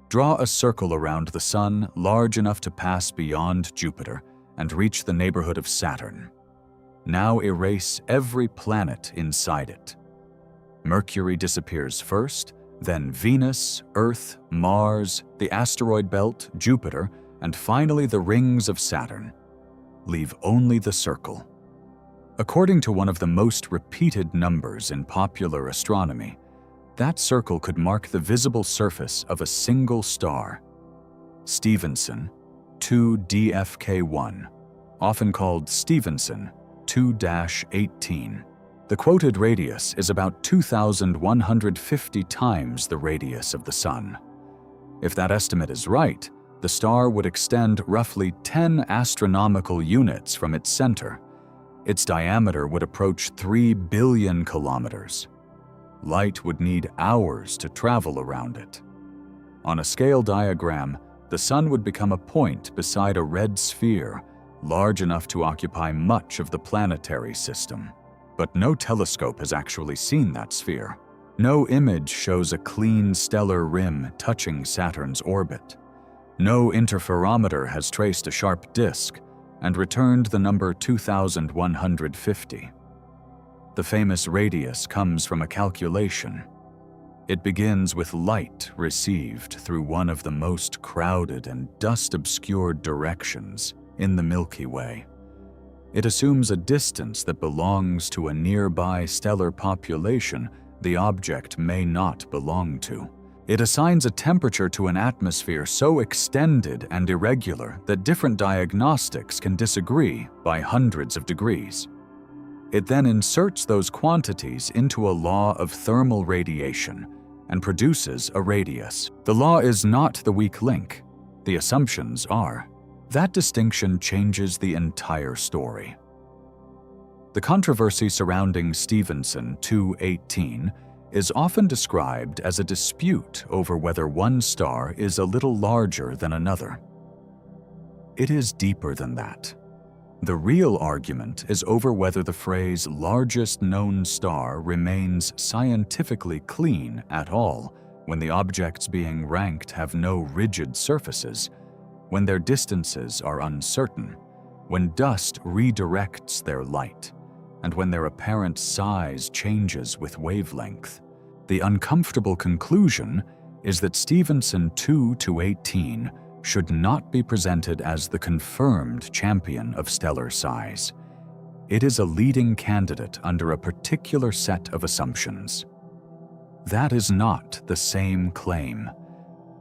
Draw a circle around the Sun large enough to pass beyond Jupiter and reach the neighborhood of Saturn. Now erase every planet inside it. Mercury disappears first, then Venus, Earth, Mars, the asteroid belt, Jupiter, and finally the rings of Saturn. Leave only the circle. According to one of the most repeated numbers in popular astronomy, that circle could mark the visible surface of a single star. Stephenson, 2DFK1, often called Stephenson, 2-18. The quoted radius is about 2,150 times the radius of the Sun. If that estimate is right, the star would extend roughly 10 astronomical units from its center. Its diameter would approach 3 billion kilometers. Light would need hours to travel around it. On a scale diagram, the Sun would become a point beside a red sphere, large enough to occupy much of the planetary system. But no telescope has actually seen that sphere. No image shows a clean stellar rim touching Saturn's orbit. No interferometer has traced a sharp disk and returned the number 2,150. The famous radius comes from a calculation. It begins with light received through one of the most crowded and dust-obscured directions in the Milky Way. It assumes a distance that belongs to a nearby stellar population the object may not belong to. It assigns a temperature to an atmosphere so extended and irregular that different diagnostics can disagree by hundreds of degrees. It then inserts those quantities into a law of thermal radiation and produces a radius. The law is not the weak link. The assumptions are. That distinction changes the entire story. The controversy surrounding Stephenson 2-18 is often described as a dispute over whether one star is a little larger than another. It is deeper than that. The real argument is over whether the phrase largest known star remains scientifically clean at all when the objects being ranked have no rigid surfaces, when their distances are uncertain, when dust redirects their light, and when their apparent size changes with wavelength. The uncomfortable conclusion is that Stephenson 2-18 should not be presented as the confirmed champion of stellar size. It is a leading candidate under a particular set of assumptions. That is not the same claim,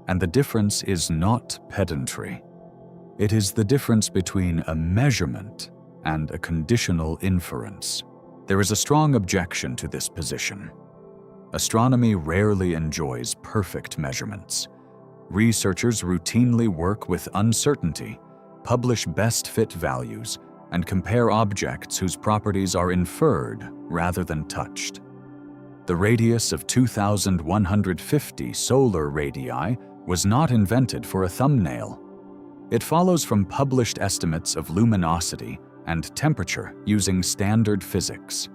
and the difference is not pedantry. It is the difference between a measurement and a conditional inference. There is a strong objection to this position. Astronomy rarely enjoys perfect measurements. Researchers routinely work with uncertainty, publish best fit values, and compare objects whose properties are inferred rather than touched. The radius of 2,150 solar radii was not invented for a thumbnail. It follows from published estimates of luminosity and temperature using standard physics.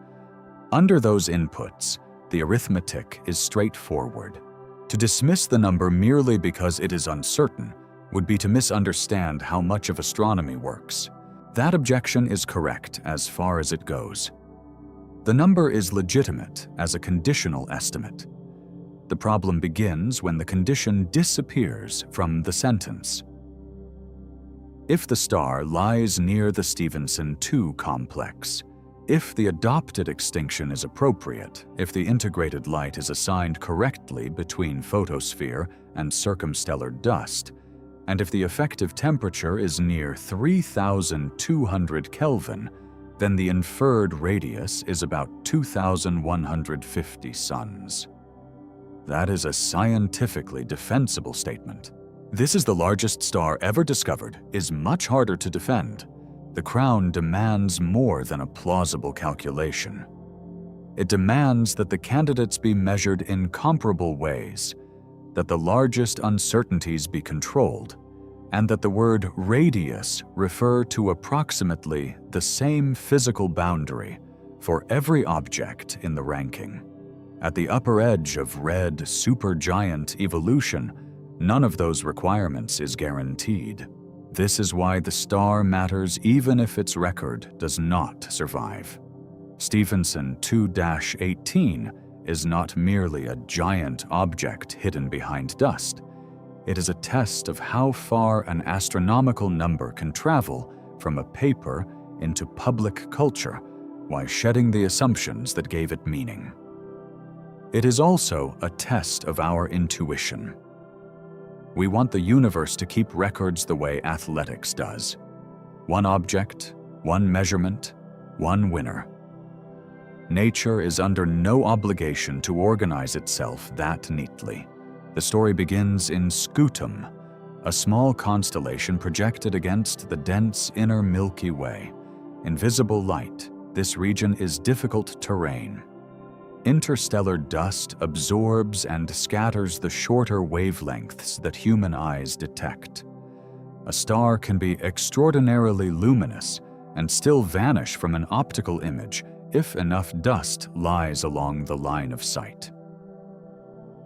Under those inputs, the arithmetic is straightforward. To dismiss the number merely because it is uncertain would be to misunderstand how much of astronomy works. That objection is correct as far as it goes. The number is legitimate as a conditional estimate. The problem begins when the condition disappears from the sentence. If the star lies near the Stephenson 2 complex, if the adopted extinction is appropriate, if the integrated light is assigned correctly between photosphere and circumstellar dust, and if the effective temperature is near 3,200 Kelvin, then the inferred radius is about 2,150 suns. That is a scientifically defensible statement. This is the largest star ever discovered is much harder to defend. The crown demands more than a plausible calculation. It demands that the candidates be measured in comparable ways, that the largest uncertainties be controlled, and that the word radius refer to approximately the same physical boundary for every object in the ranking. At the upper edge of red supergiant evolution, None of those requirements is guaranteed. This is why the star matters even if its record does not survive. Stephenson 2-18 is not merely a giant object hidden behind dust. It is a test of how far an astronomical number can travel from a paper into public culture while shedding the assumptions that gave it meaning. It is also a test of our intuition. We want the universe to keep records the way athletics does. One object, one measurement, one winner. Nature is under no obligation to organize itself that neatly. The story begins in Scutum, a small constellation projected against the dense inner Milky Way. Invisible light, this region is difficult terrain. Interstellar dust absorbs and scatters the shorter wavelengths that human eyes detect. A star can be extraordinarily luminous and still vanish from an optical image if enough dust lies along the line of sight.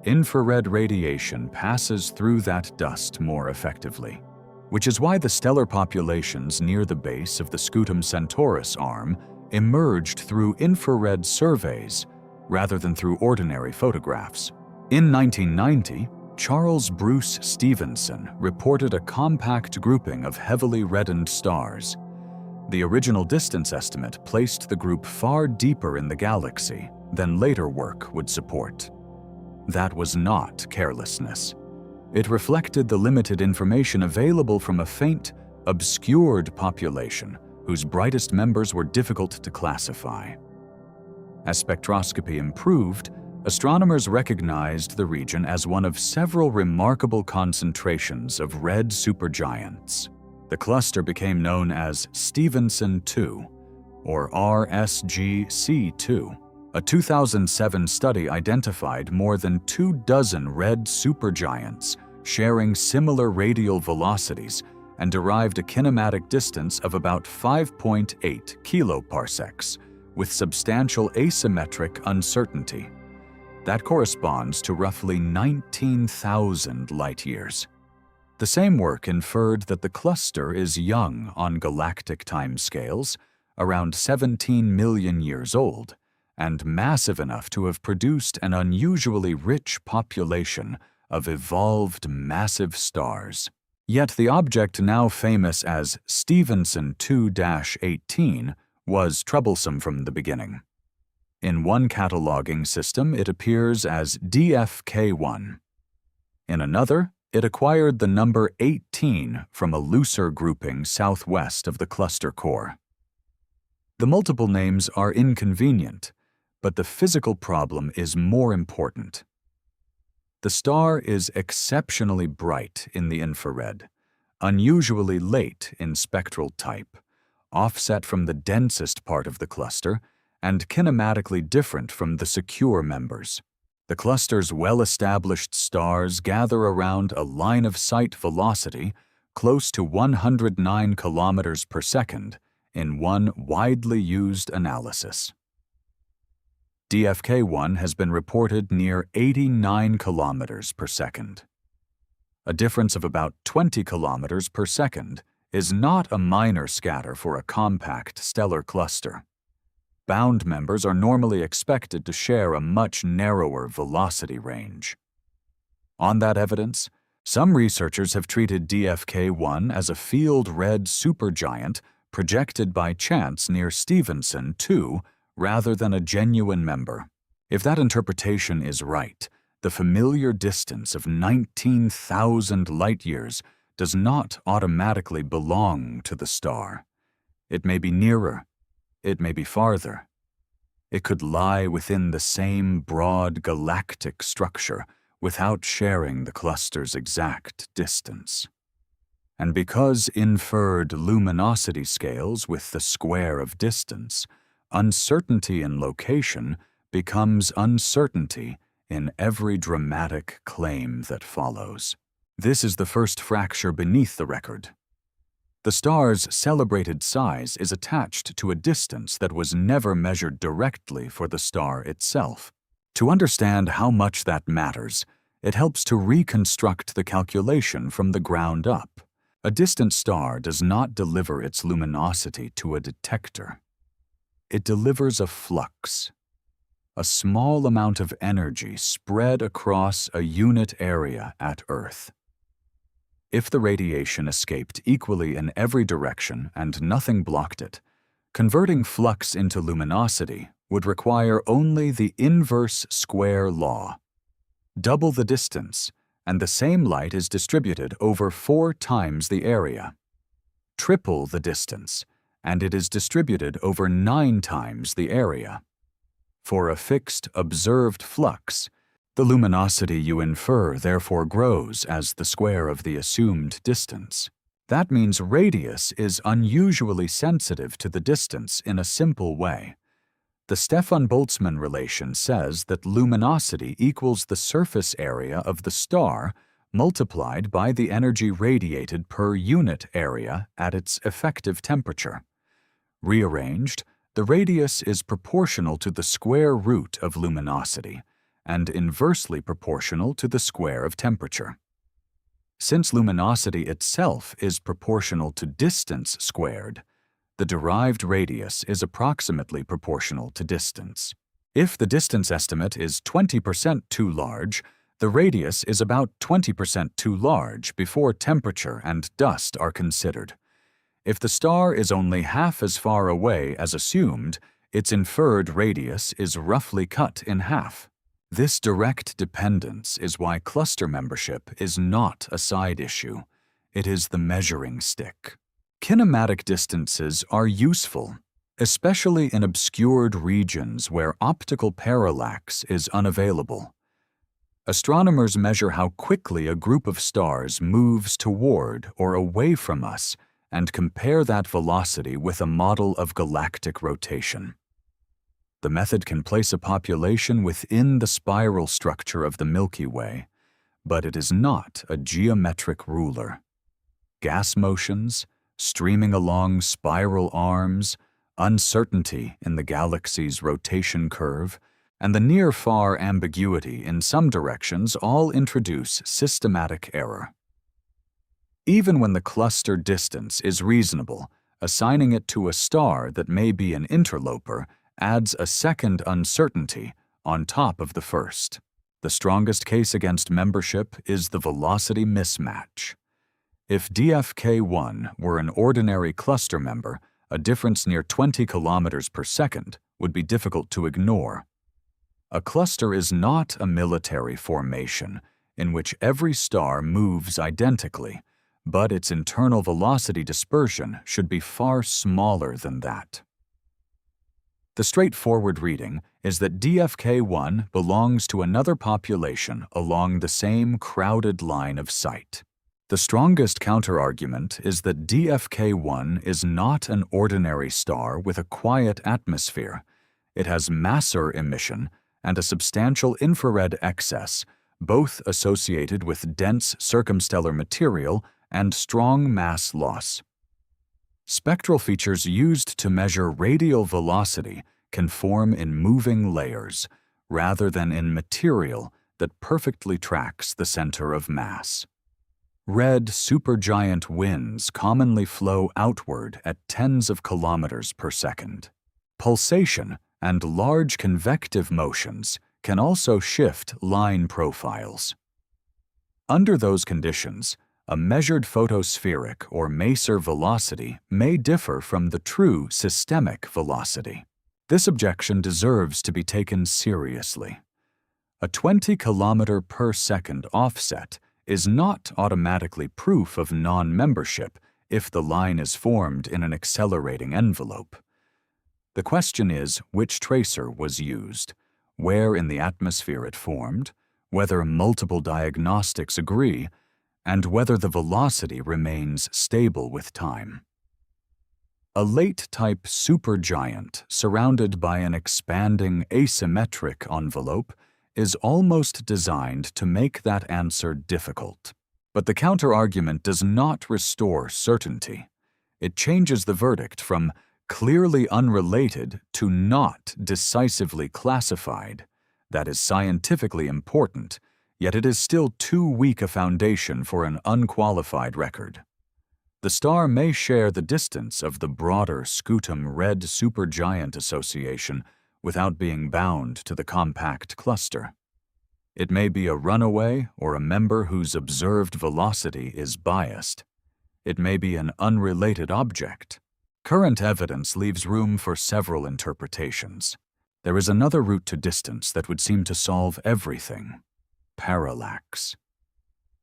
Infrared radiation passes through that dust more effectively, which is why the stellar populations near the base of the Scutum Centaurus arm emerged through infrared surveys rather than through ordinary photographs. In 1990, Charles Bruce Stephenson reported a compact grouping of heavily reddened stars. The original distance estimate placed the group far deeper in the galaxy than later work would support. That was not carelessness. It reflected the limited information available from a faint, obscured population whose brightest members were difficult to classify. As spectroscopy improved, astronomers recognized the region as one of several remarkable concentrations of red supergiants. The cluster became known as Stephenson 2, or RSGC2. A 2007 study identified more than 24 red supergiants sharing similar radial velocities and derived a kinematic distance of about 5.8 kiloparsecs, with substantial asymmetric uncertainty. That corresponds to roughly 19,000 light-years. The same work inferred that the cluster is young on galactic timescales, around 17 million years old, and massive enough to have produced an unusually rich population of evolved massive stars. Yet the object now famous as Stephenson 2-18 was troublesome from the beginning. In one cataloging system, it appears as DFK1. In another, it acquired the number 18 from a looser grouping southwest of the cluster core. The multiple names are inconvenient, but the physical problem is more important. The star is exceptionally bright in the infrared, unusually late in spectral type, offset from the densest part of the cluster, and kinematically different from the secure members. The cluster's well-established stars gather around a line-of-sight velocity close to 109 kilometers per second in one widely used analysis. DFK1 has been reported near 89 kilometers per second. A difference of about 20 kilometers per second is not a minor scatter for a compact stellar cluster. Bound members are normally expected to share a much narrower velocity range. On that evidence, some researchers have treated DFK1 as a field-red supergiant projected by chance near Stephenson 2 rather than a genuine member. If that interpretation is right, the familiar distance of 19,000 light-years does not automatically belong to the star. It may be nearer, it may be farther. It could lie within the same broad galactic structure without sharing the cluster's exact distance. And because inferred luminosity scales with the square of distance, uncertainty in location becomes uncertainty in every dramatic claim that follows. This is the first fracture beneath the record. The star's celebrated size is attached to a distance that was never measured directly for the star itself. To understand how much that matters, It helps to reconstruct the calculation from the ground up. A distant star does not deliver its luminosity to a detector. It delivers a flux, a small amount of energy spread across a unit area at Earth. If the radiation escaped equally in every direction and nothing blocked it, converting flux into luminosity would require only the inverse square law. Double the distance, and the same light is distributed over 4 times the area. Triple the distance, and it is distributed over 9 times the area. For a fixed, observed flux, the luminosity you infer therefore grows as the square of the assumed distance. That means radius is unusually sensitive to the distance in a simple way. The Stefan-Boltzmann relation says that luminosity equals the surface area of the star multiplied by the energy radiated per unit area at its effective temperature. Rearranged, the radius is proportional to the square root of luminosity and inversely proportional to the square of temperature. Since luminosity itself is proportional to distance squared, the derived radius is approximately proportional to distance. If the distance estimate is 20% too large, the radius is about 20% too large before temperature and dust are considered. If the star is only half as far away as assumed, its inferred radius is roughly cut in half. This direct dependence is why cluster membership is not a side issue. It is the measuring stick. Kinematic distances are useful, especially in obscured regions where optical parallax is unavailable. Astronomers measure how quickly a group of stars moves toward or away from us and compare that velocity with a model of galactic rotation. The method can place a population within the spiral structure of the Milky Way, but it is not a geometric ruler. Gas motions, streaming along spiral arms, uncertainty in the galaxy's rotation curve, and the near-far ambiguity in some directions all introduce systematic error. Even when the cluster distance is reasonable, assigning it to a star that may be an interloper adds a second uncertainty on top of the first. The strongest case against membership is the velocity mismatch. If DFK1 were an ordinary cluster member, a difference near 20 kilometers per second would be difficult to ignore. A cluster is not a military formation in which every star moves identically, but its internal velocity dispersion should be far smaller than that. The straightforward reading is that DFK1 belongs to another population along the same crowded line of sight. The strongest counterargument is that DFK1 is not an ordinary star with a quiet atmosphere. It has massor emission and a substantial infrared excess, both associated with dense circumstellar material and strong mass loss. Spectral features used to measure radial velocity can form in moving layers, rather than in material that perfectly tracks the center of mass. Red supergiant winds commonly flow outward at tens of kilometers per second. Pulsation and large convective motions can also shift line profiles. Under those conditions, a measured photospheric or maser velocity may differ from the true systemic velocity. This objection deserves to be taken seriously. A 20 kilometer per second offset is not automatically proof of non-membership if the line is formed in an accelerating envelope. The question is which tracer was used, where in the atmosphere it formed, whether multiple diagnostics agree, and whether the velocity remains stable with time. A late-type supergiant surrounded by an expanding asymmetric envelope is almost designed to make that answer difficult. But the counterargument does not restore certainty. It changes the verdict from clearly unrelated to not decisively classified. That is scientifically important yet it is still too weak a foundation for an unqualified record. The star may share the distance of the broader Scutum Red Supergiant Association without being bound to the compact cluster. It may be a runaway or a member whose observed velocity is biased. It may be an unrelated object. Current evidence leaves room for several interpretations. There is another route to distance that would seem to solve everything: parallax.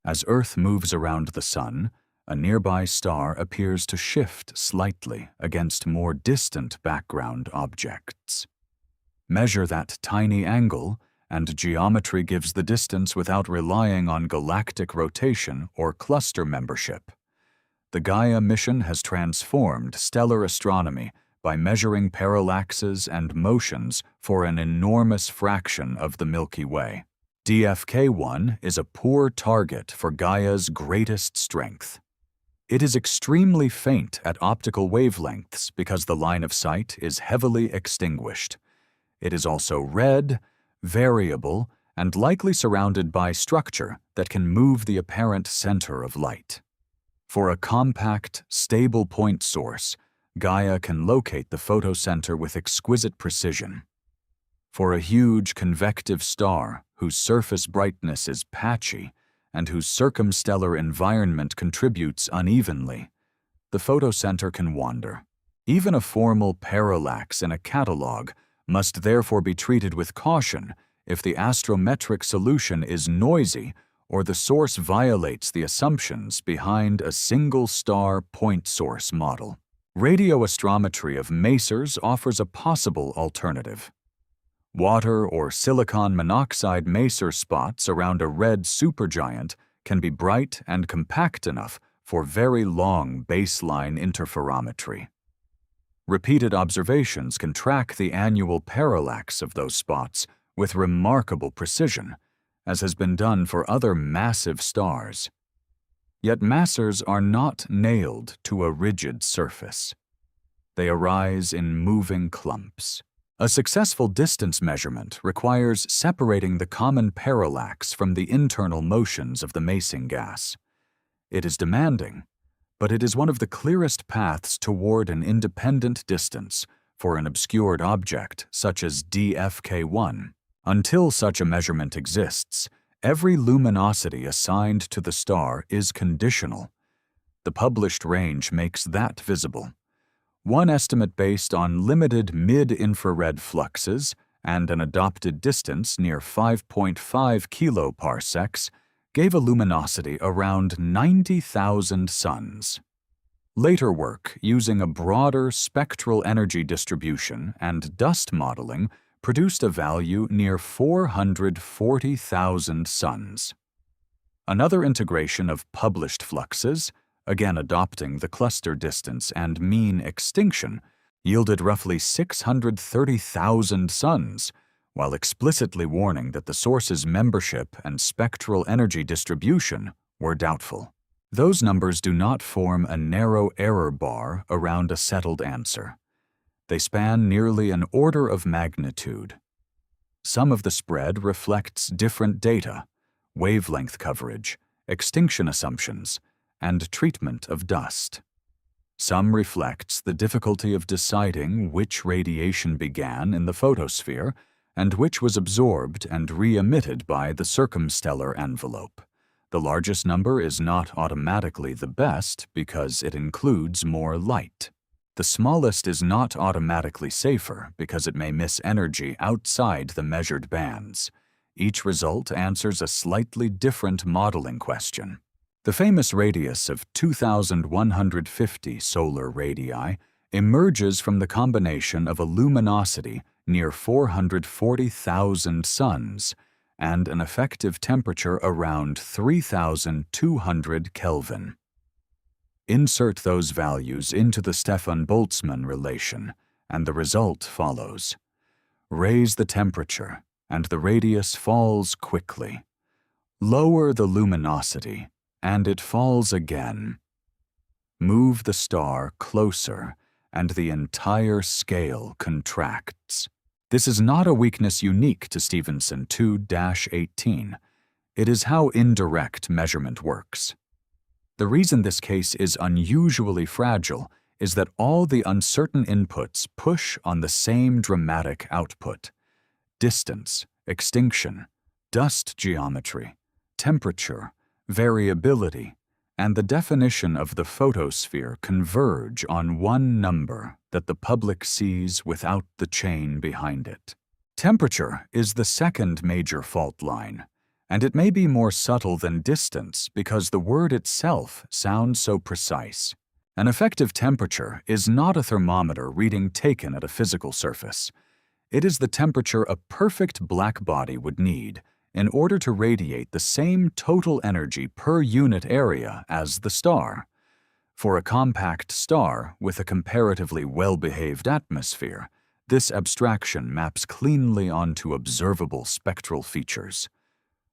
As Earth moves around the Sun, a nearby star appears to shift slightly against more distant background objects. Measure that tiny angle, and geometry gives the distance without relying on galactic rotation or cluster membership. The Gaia mission has transformed stellar astronomy by measuring parallaxes and motions for an enormous fraction of the Milky Way. DFK-1 is a poor target for Gaia's greatest strength. It is extremely faint at optical wavelengths because the line of sight is heavily extinguished. It is also red, variable, and likely surrounded by structure that can move the apparent center of light. For a compact, stable point source, Gaia can locate the photocenter with exquisite precision. For a huge convective star whose surface brightness is patchy and whose circumstellar environment contributes unevenly, the photocenter can wander. Even a formal parallax in a catalog must therefore be treated with caution if the astrometric solution is noisy or the source violates the assumptions behind a single-star point source model. Radioastrometry of masers offers a possible alternative. Water or silicon monoxide maser spots around a red supergiant can be bright and compact enough for very long baseline interferometry. Repeated observations can track the annual parallax of those spots with remarkable precision, as has been done for other massive stars. Yet masers are not nailed to a rigid surface. They arise in moving clumps. A successful distance measurement requires separating the common parallax from the internal motions of the masing gas. It is demanding, but it is one of the clearest paths toward an independent distance for an obscured object such as DFK-1. Until such a measurement exists, every luminosity assigned to the star is conditional. The published range makes that visible. One estimate based on limited mid-infrared fluxes and an adopted distance near 5.5 kiloparsecs gave a luminosity around 90,000 suns. Later work using a broader spectral energy distribution and dust modeling produced a value near 440,000 suns. Another integration of published fluxes, again adopting the cluster distance and mean extinction, yielded roughly 630,000 suns, while explicitly warning that the source's membership and spectral energy distribution were doubtful. Those numbers do not form a narrow error bar around a settled answer. They span nearly an order of magnitude. Some of the spread reflects different data, wavelength coverage, extinction assumptions, and treatment of dust. Some reflects the difficulty of deciding which radiation began in the photosphere and which was absorbed and re-emitted by the circumstellar envelope. The largest number is not automatically the best because it includes more light. The smallest is not automatically safer because it may miss energy outside the measured bands. Each result answers a slightly different modeling question. The famous radius of 2,150 solar radii emerges from the combination of a luminosity near 440,000 suns and an effective temperature around 3,200 Kelvin. Insert those values into the Stefan-Boltzmann relation, and the result follows. Raise the temperature, and the radius falls quickly. Lower the luminosity, and it falls again. Move the star closer, and the entire scale contracts. This is not a weakness unique to Stephenson 2-18. It is how indirect measurement works. The reason this case is unusually fragile is that all the uncertain inputs push on the same dramatic output. Distance, extinction, dust geometry, temperature, variability, and the definition of the photosphere converge on one number that the public sees without the chain behind it. Temperature is the second major fault line, and it may be more subtle than distance because the word itself sounds so precise. An effective temperature is not a thermometer reading taken at a physical surface. It is the temperature a perfect black body would need in order to radiate the same total energy per unit area as the star. For a compact star with a comparatively well-behaved atmosphere, this abstraction maps cleanly onto observable spectral features.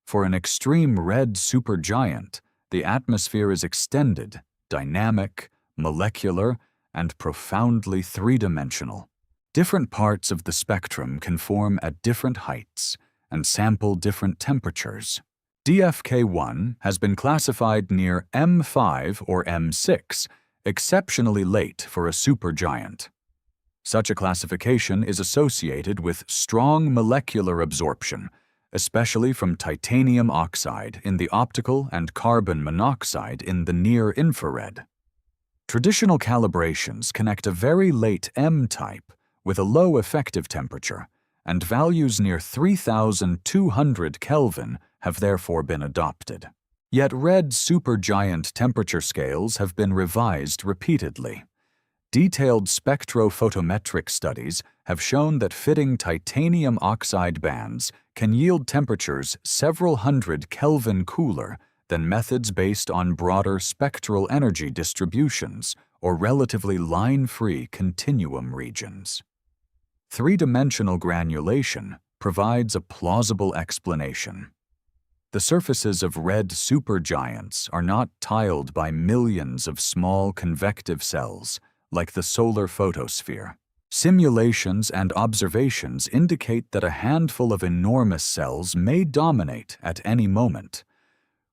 For an extreme red supergiant, the atmosphere is extended, dynamic, molecular, and profoundly three-dimensional. Different parts of the spectrum can form at different heights and sample different temperatures. DFK1 has been classified near M5 or M6, exceptionally late for a supergiant. Such a classification is associated with strong molecular absorption, especially from titanium oxide in the optical and carbon monoxide in the near-infrared. Traditional calibrations connect a very late M-type with a low effective temperature, and values near 3,200 Kelvin have therefore been adopted. Yet red supergiant temperature scales have been revised repeatedly. Detailed spectrophotometric studies have shown that fitting titanium oxide bands can yield temperatures several hundred Kelvin cooler than methods based on broader spectral energy distributions or relatively line-free continuum regions. Three-dimensional granulation provides a plausible explanation. The surfaces of red supergiants are not tiled by millions of small convective cells like the solar photosphere. Simulations and observations indicate that a handful of enormous cells may dominate at any moment.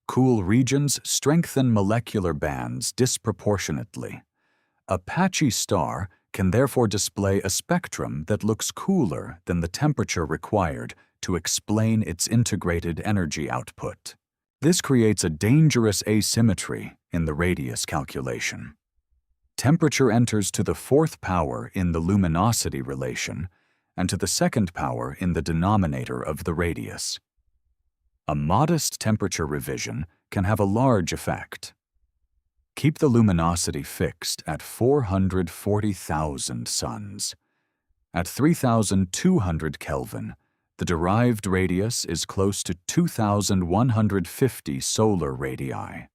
Cool regions strengthen molecular bands disproportionately. A patchy star can therefore display a spectrum that looks cooler than the temperature required to explain its integrated energy output. This creates a dangerous asymmetry in the radius calculation. Temperature enters to the fourth power in the luminosity relation and to the second power in the denominator of the radius. A modest temperature revision can have a large effect. Keep the luminosity fixed at 440,000 suns. At 3,200 Kelvin, the derived radius is close to 2,150 solar radii.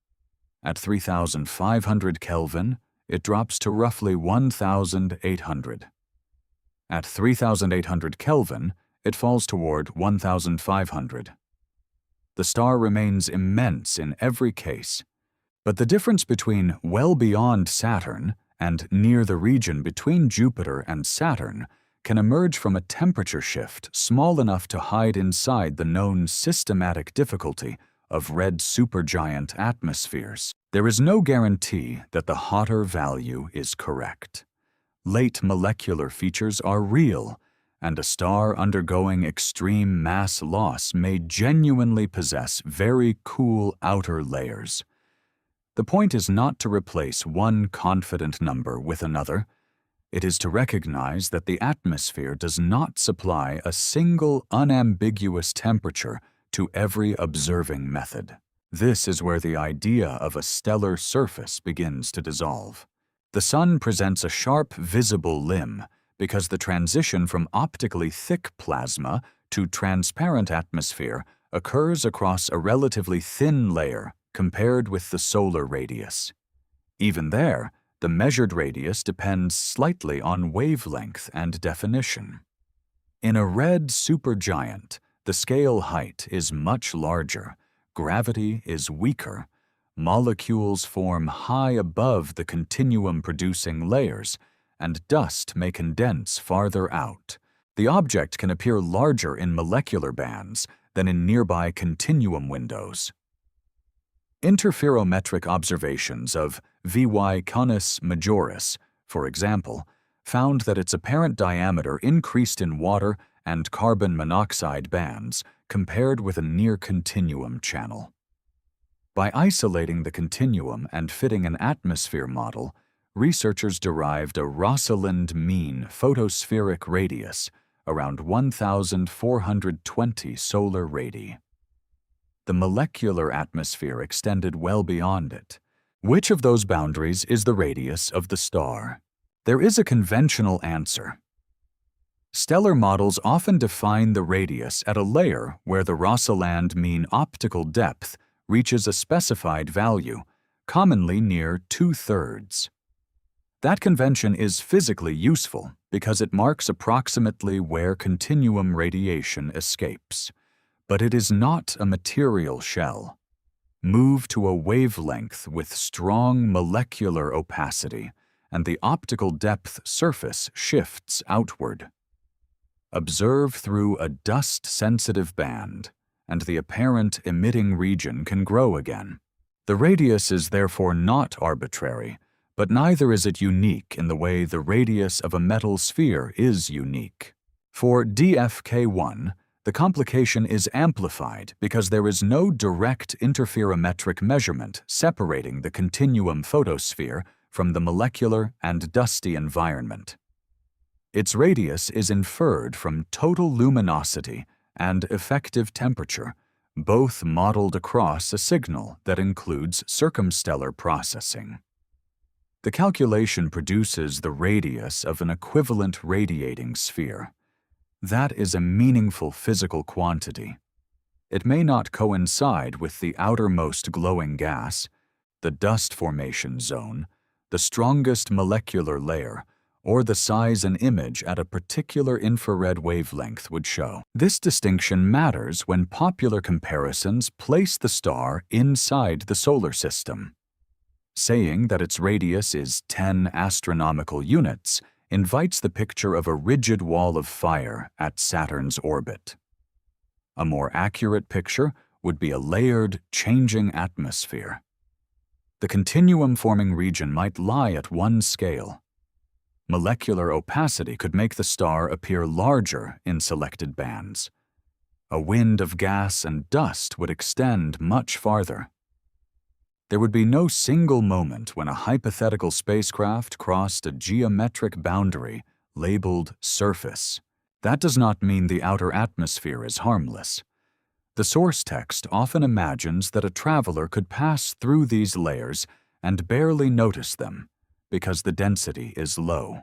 At 3,500 Kelvin, it drops to roughly 1,800. At 3,800 Kelvin, it falls toward 1,500. The star remains immense in every case, but the difference between well beyond Saturn and near the region between Jupiter and Saturn can emerge from a temperature shift small enough to hide inside the known systematic difficulty of red supergiant atmospheres. There is no guarantee that the hotter value is correct. Late molecular features are real, and a star undergoing extreme mass loss may genuinely possess very cool outer layers. The point is not to replace one confident number with another. It is to recognize that the atmosphere does not supply a single unambiguous temperature to every observing method. This is where the idea of a stellar surface begins to dissolve. The sun presents a sharp, visible limb because the transition from optically thick plasma to transparent atmosphere occurs across a relatively thin layer compared with the solar radius. Even there, the measured radius depends slightly on wavelength and definition. In a red supergiant, the scale height is much larger, gravity is weaker, molecules form high above the continuum-producing layers, and dust may condense farther out. The object can appear larger in molecular bands than in nearby continuum windows. Interferometric observations of VY Canis Majoris, for example, found that its apparent diameter increased in water and carbon monoxide bands compared with a near-continuum channel. By isolating the continuum and fitting an atmosphere model, researchers derived a Rosalind mean photospheric radius around 1,420 solar radii. The molecular atmosphere extended well beyond it. Which of those boundaries is the radius of the star? There is a conventional answer. Stellar models often define the radius at a layer where the Rosalind mean optical depth reaches a specified value, commonly near 2/3. That convention is physically useful because it marks approximately where continuum radiation escapes, but it is not a material shell. Move to a wavelength with strong molecular opacity, and the optical depth surface shifts outward. Observe through a dust-sensitive band, and the apparent emitting region can grow again. The radius is therefore not arbitrary, but neither is it unique in the way the radius of a metal sphere is unique. For DFK1, the complication is amplified because there is no direct interferometric measurement separating the continuum photosphere from the molecular and dusty environment. Its radius is inferred from total luminosity and effective temperature, both modeled across a signal that includes circumstellar processing. The calculation produces the radius of an equivalent radiating sphere. That is a meaningful physical quantity. It may not coincide with the outermost glowing gas, the dust formation zone, the strongest molecular layer, or the size an image at a particular infrared wavelength would show. This distinction matters when popular comparisons place the star inside the solar system. Saying that its radius is 10 astronomical units invites the picture of a rigid wall of fire at Saturn's orbit. A more accurate picture would be a layered, changing atmosphere. The continuum-forming region might lie at one scale. Molecular opacity could make the star appear larger in selected bands. A wind of gas and dust would extend much farther. There would be no single moment when a hypothetical spacecraft crossed a geometric boundary labeled surface. That does not mean the outer atmosphere is harmless. The source text often imagines that a traveler could pass through these layers and barely notice them because the density is low.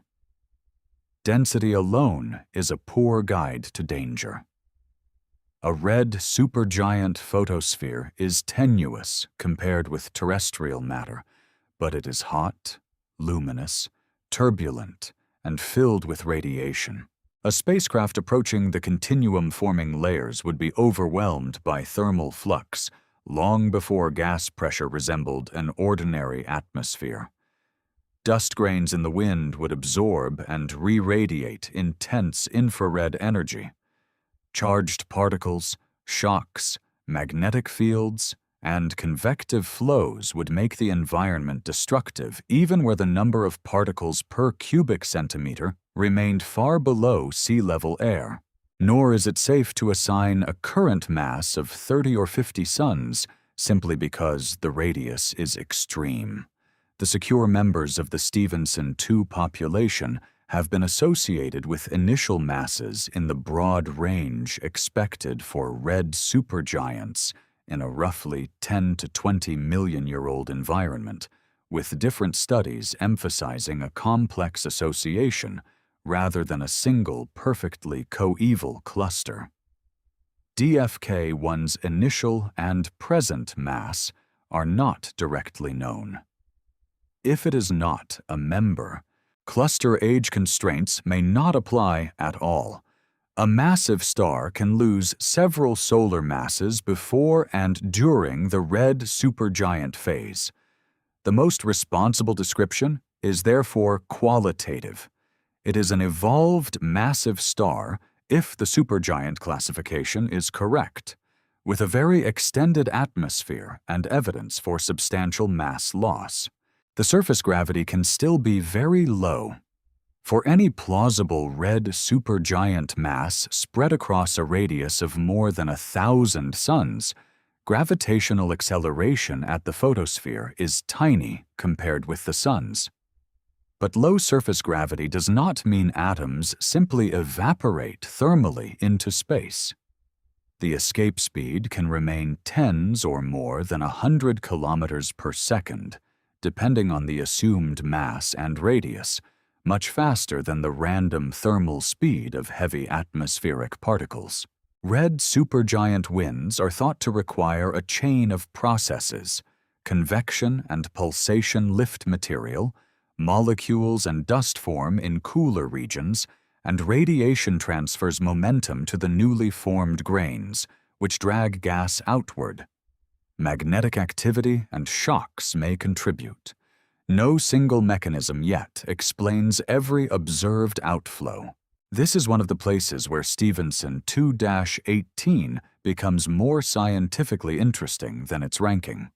Density alone is a poor guide to danger. A red supergiant photosphere is tenuous compared with terrestrial matter, but it is hot, luminous, turbulent, and filled with radiation. A spacecraft approaching the continuum-forming layers would be overwhelmed by thermal flux long before gas pressure resembled an ordinary atmosphere. Dust grains in the wind would absorb and re-radiate intense infrared energy. Charged particles, shocks, magnetic fields, and convective flows would make the environment destructive even where the number of particles per cubic centimeter remained far below sea-level air. Nor is it safe to assign a current mass of 30 or 50 suns simply because the radius is extreme. The secure members of the Stephenson 2 population have been associated with initial masses in the broad range expected for red supergiants in a roughly 10 to 20 million-year-old environment, with different studies emphasizing a complex association rather than a single perfectly coeval cluster. DFK-1's initial and present mass are not directly known. If it is not a member, cluster age constraints may not apply at all. A massive star can lose several solar masses before and during the red supergiant phase. The most responsible description is therefore qualitative. It is an evolved massive star if the supergiant classification is correct. with a very extended atmosphere and evidence for substantial mass loss. The surface gravity can still be very low. For any plausible red supergiant mass spread across a radius of more than 1,000 suns, gravitational acceleration at the photosphere is tiny compared with the sun's. But low surface gravity does not mean atoms simply evaporate thermally into space. The escape speed can remain tens or more than 100 kilometers per second, depending on the assumed mass and radius, much faster than the random thermal speed of heavy atmospheric particles. Red supergiant winds are thought to require a chain of processes: convection and pulsation lift material, molecules and dust form in cooler regions, and radiation transfers momentum to the newly formed grains, which drag gas outward. Magnetic activity and shocks may contribute. No single mechanism yet explains every observed outflow. This is one of the places where Stephenson 2-18 becomes more scientifically interesting than its ranking.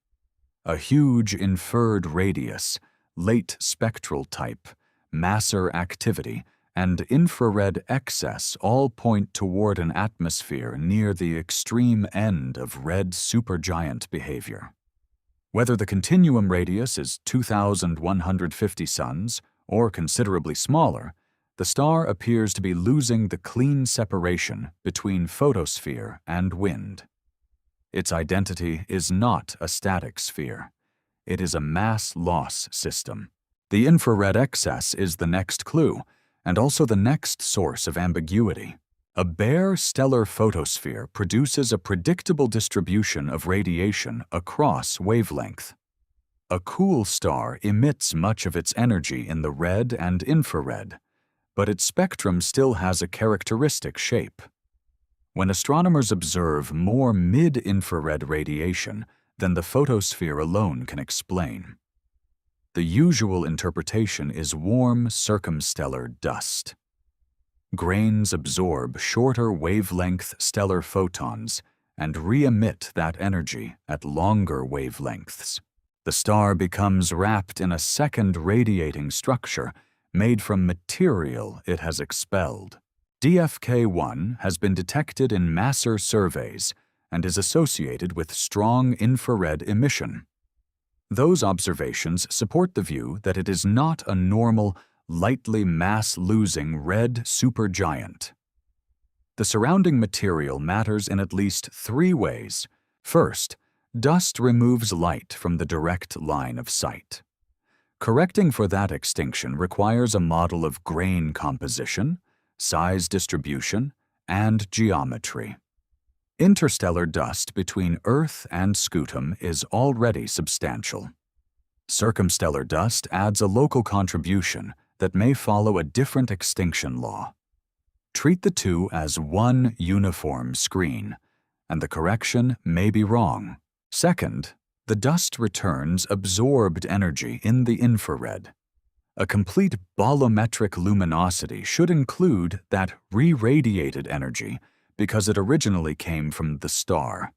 A huge inferred radius, late spectral type, massor activity, and infrared excess all point toward an atmosphere near the extreme end of red supergiant behavior. Whether the continuum radius is 2,150 suns or considerably smaller, the star appears to be losing the clean separation between photosphere and wind. Its identity is not a static sphere. It is a mass loss system. The infrared excess is the next clue, and also the next source of ambiguity. A bare stellar photosphere produces a predictable distribution of radiation across wavelength. A cool star emits much of its energy in the red and infrared, but its spectrum still has a characteristic shape. When astronomers observe more mid-infrared radiation than the photosphere alone can explain, the usual interpretation is warm circumstellar dust. Grains absorb shorter wavelength stellar photons and re-emit that energy at longer wavelengths. The star becomes wrapped in a second radiating structure made from material it has expelled. DFK-1 has been detected in massor surveys and is associated with strong infrared emission. Those observations support the view that it is not a normal, lightly mass-losing red supergiant. The surrounding material matters in at least 3 ways. First, dust removes light from the direct line of sight. Correcting for that extinction requires a model of grain composition, size distribution, and geometry. Interstellar dust between Earth and Scutum is already substantial. Circumstellar dust adds a local contribution that may follow a different extinction law. Treat the two as one uniform screen, and the correction may be wrong. Second, the dust returns absorbed energy in the infrared. A complete bolometric luminosity should include that re-radiated energy because it originally came from the star.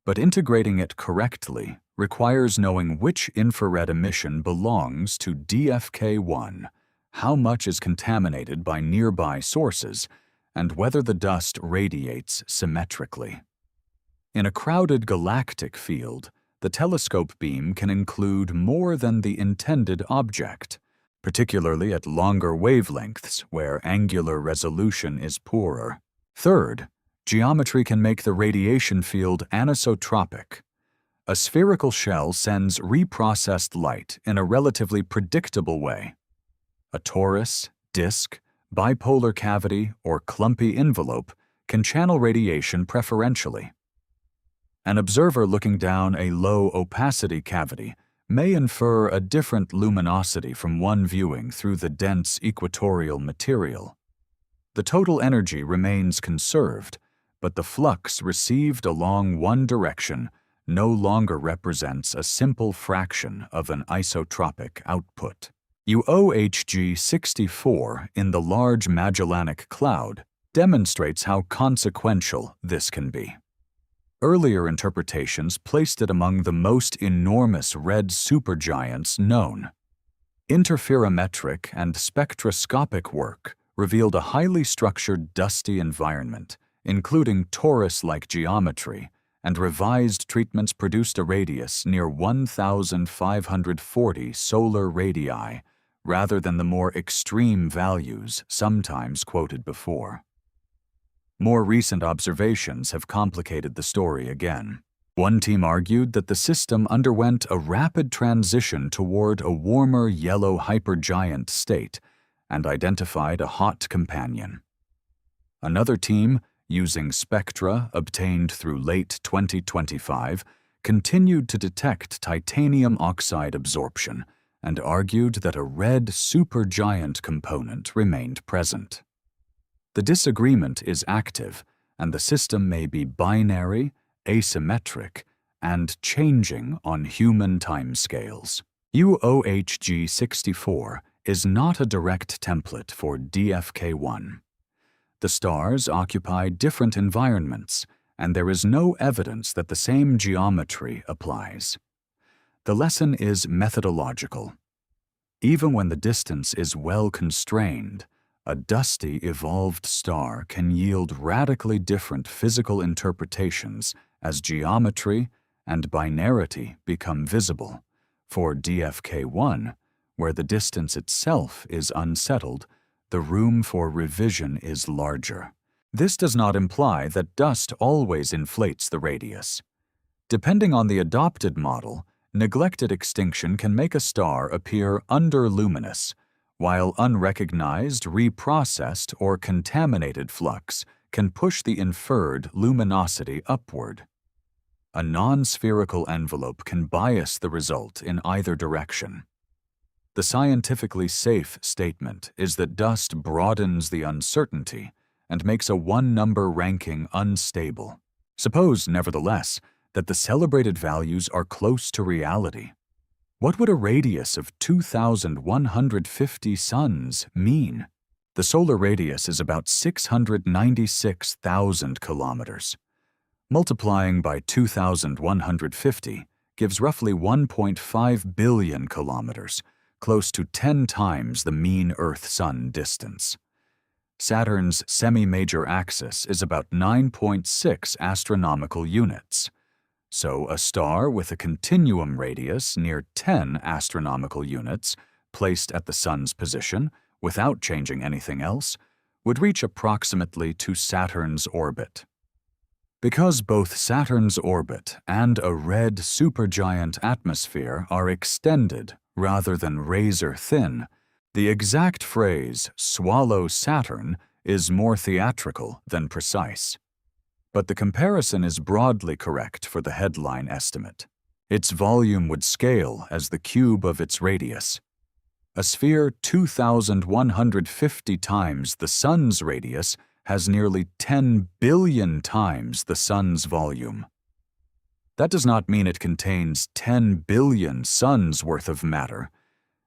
But integrating it correctly requires knowing which infrared emission belongs to DFK-1, how much is contaminated by nearby sources, and whether the dust radiates symmetrically. In a crowded galactic field, the telescope beam can include more than the intended object, particularly at longer wavelengths where angular resolution is poorer. Third, geometry can make the radiation field anisotropic. A spherical shell sends reprocessed light in a relatively predictable way. A torus, disk, bipolar cavity, or clumpy envelope can channel radiation preferentially. An observer looking down a low opacity cavity may infer a different luminosity from one viewing through the dense equatorial material. The total energy remains conserved, but the flux received along one direction no longer represents a simple fraction of an isotropic output. WOH G64 in the Large Magellanic Cloud demonstrates how consequential this can be. Earlier interpretations placed it among the most enormous red supergiants known. Interferometric and spectroscopic work revealed a highly structured dusty environment, including torus-like geometry, and revised treatments produced a radius near 1,540 solar radii, rather than the more extreme values sometimes quoted before. More recent observations have complicated the story again. One team argued that the system underwent a rapid transition toward a warmer yellow hypergiant state and identified a hot companion. Another team, using spectra obtained through late 2025, continued to detect titanium oxide absorption and argued that a red supergiant component remained present. The disagreement is active, and the system may be binary, asymmetric, and changing on human timescales. WOH G64 is not a direct template for DFK1. The stars occupy different environments, and there is no evidence that the same geometry applies. The lesson is methodological. Even when the distance is well constrained, a dusty, evolved star can yield radically different physical interpretations as geometry and binarity become visible. For DFK1, where the distance itself is unsettled, the room for revision is larger. This does not imply that dust always inflates the radius. Depending on the adopted model, neglected extinction can make a star appear underluminous, while unrecognized, reprocessed, or contaminated flux can push the inferred luminosity upward. A non-spherical envelope can bias the result in either direction. The scientifically safe statement is that dust broadens the uncertainty and makes a one-number ranking unstable. Suppose, nevertheless, that the celebrated values are close to reality. What would a radius of 2,150 suns mean? The solar radius is about 696,000 kilometers. Multiplying by 2,150 gives roughly 1.5 billion kilometers, close to 10 times the mean Earth-Sun distance. Saturn's semi-major axis is about 9.6 astronomical units. So a star with a continuum radius near 10 astronomical units, placed at the Sun's position without changing anything else, would reach approximately to Saturn's orbit. Because both Saturn's orbit and a red supergiant atmosphere are extended rather than razor-thin, the exact phrase, "swallow Saturn," is more theatrical than precise. But the comparison is broadly correct for the headline estimate. Its volume would scale as the cube of its radius. A sphere 2,150 times the Sun's radius has nearly 10 billion times the Sun's volume. That does not mean it contains 10 billion suns worth of matter.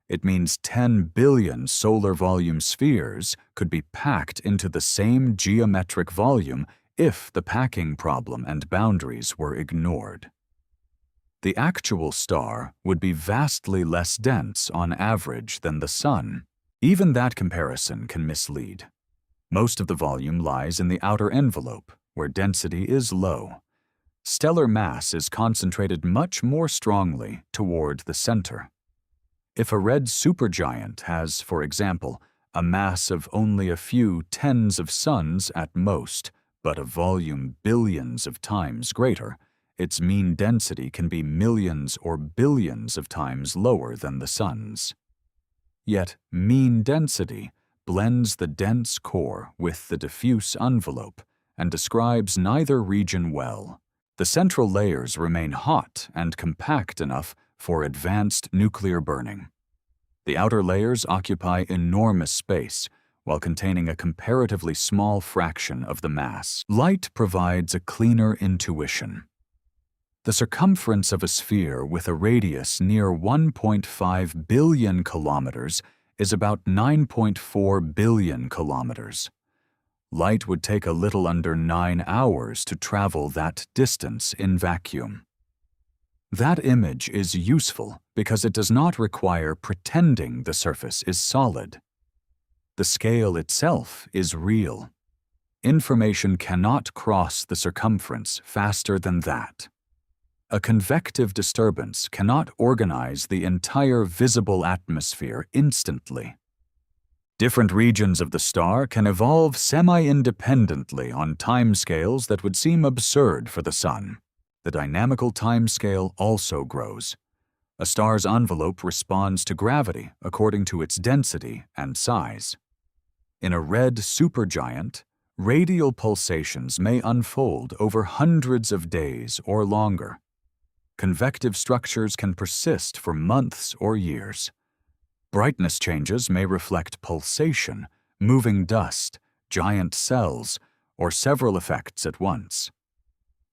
It means 10 billion solar volume spheres could be packed into the same geometric volume if the packing problem and boundaries were ignored. The actual star would be vastly less dense on average than the Sun. Even that comparison can mislead. Most of the volume lies in the outer envelope, where density is low. Stellar mass is concentrated much more strongly toward the center. If a red supergiant has, for example, a mass of only a few tens of suns at most, but a volume billions of times greater, its mean density can be millions or billions of times lower than the Sun's. Yet mean density blends the dense core with the diffuse envelope and describes neither region well. The central layers remain hot and compact enough for advanced nuclear burning. The outer layers occupy enormous space, while containing a comparatively small fraction of the mass. Light provides a cleaner intuition. The circumference of a sphere with a radius near 1.5 billion kilometers is about 9.4 billion kilometers. Light would take a little under 9 hours to travel that distance in vacuum. That image is useful because it does not require pretending the surface is solid. The scale itself is real. Information cannot cross the circumference faster than that. A convective disturbance cannot organize the entire visible atmosphere instantly. Different regions of the star can evolve semi-independently on timescales that would seem absurd for the Sun. The dynamical timescale also grows. A star's envelope responds to gravity according to its density and size. In a red supergiant, radial pulsations may unfold over hundreds of days or longer. Convective structures can persist for months or years. Brightness changes may reflect pulsation, moving dust, giant cells, or several effects at once.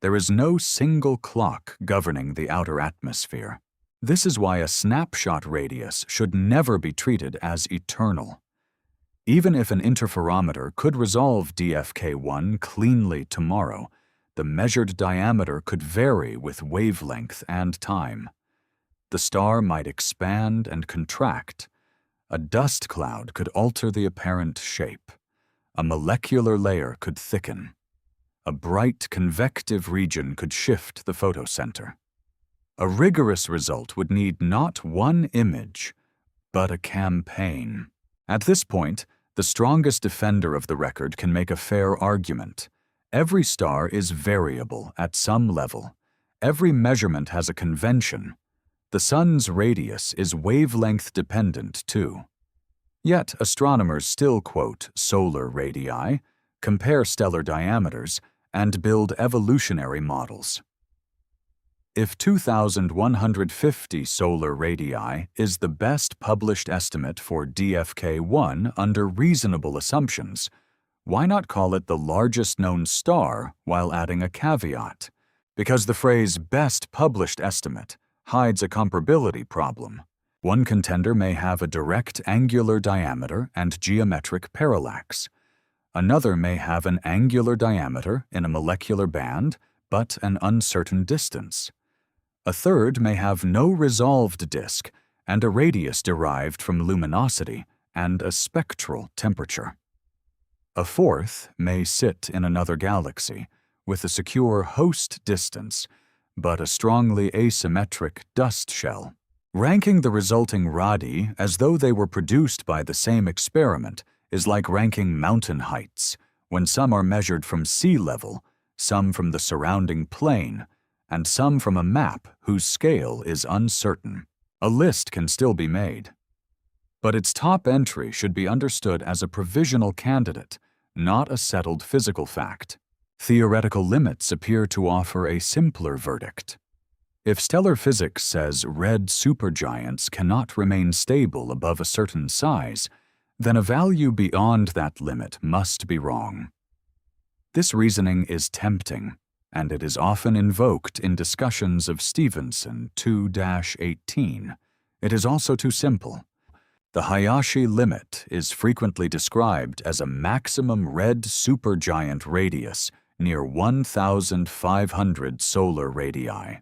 There is no single clock governing the outer atmosphere. This is why a snapshot radius should never be treated as eternal. Even if an interferometer could resolve DFK1 cleanly tomorrow, the measured diameter could vary with wavelength and time. The star might expand and contract. A dust cloud could alter the apparent shape. A molecular layer could thicken. A bright convective region could shift the photocenter. A rigorous result would need not one image, but a campaign. At this point, the strongest defender of the record can make a fair argument. Every star is variable at some level. Every measurement has a convention. The Sun's radius is wavelength-dependent, too. Yet astronomers still quote solar radii, compare stellar diameters, and build evolutionary models. If 2,150 solar radii is the best published estimate for DFK1 under reasonable assumptions, why not call it the largest known star while adding a caveat? Because the phrase best published estimate hides a comparability problem. One contender may have a direct angular diameter and geometric parallax. Another may have an angular diameter in a molecular band, but an uncertain distance. A third may have no resolved disk and a radius derived from luminosity and a spectral temperature. A fourth may sit in another galaxy with a secure host distance, but a strongly asymmetric dust shell. Ranking the resulting radii as though they were produced by the same experiment is like ranking mountain heights, when some are measured from sea level, some from the surrounding plain, and some from a map whose scale is uncertain. A list can still be made. But its top entry should be understood as a provisional candidate, not a settled physical fact. Theoretical limits appear to offer a simpler verdict. If stellar physics says red supergiants cannot remain stable above a certain size, then a value beyond that limit must be wrong. This reasoning is tempting, and it is often invoked in discussions of Stephenson 2-18. It is also too simple. The Hayashi limit is frequently described as a maximum red supergiant radius near 1,500 solar radii.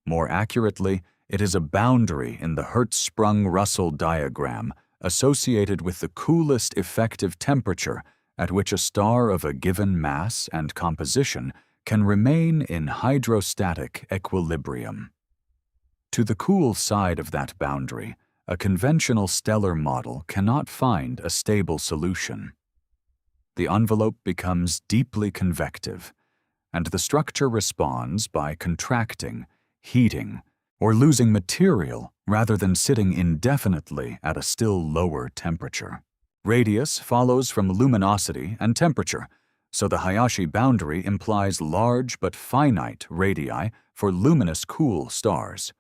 More accurately, it is a boundary in the Hertzsprung-Russell diagram associated with the coolest effective temperature at which a star of a given mass and composition can remain in hydrostatic equilibrium. To the cool side of that boundary, a conventional stellar model cannot find a stable solution. The envelope becomes deeply convective, and the structure responds by contracting, heating, or losing material rather than sitting indefinitely at a still lower temperature. Radius follows from luminosity and temperature, so the Hayashi boundary implies large but finite radii for luminous cool stars.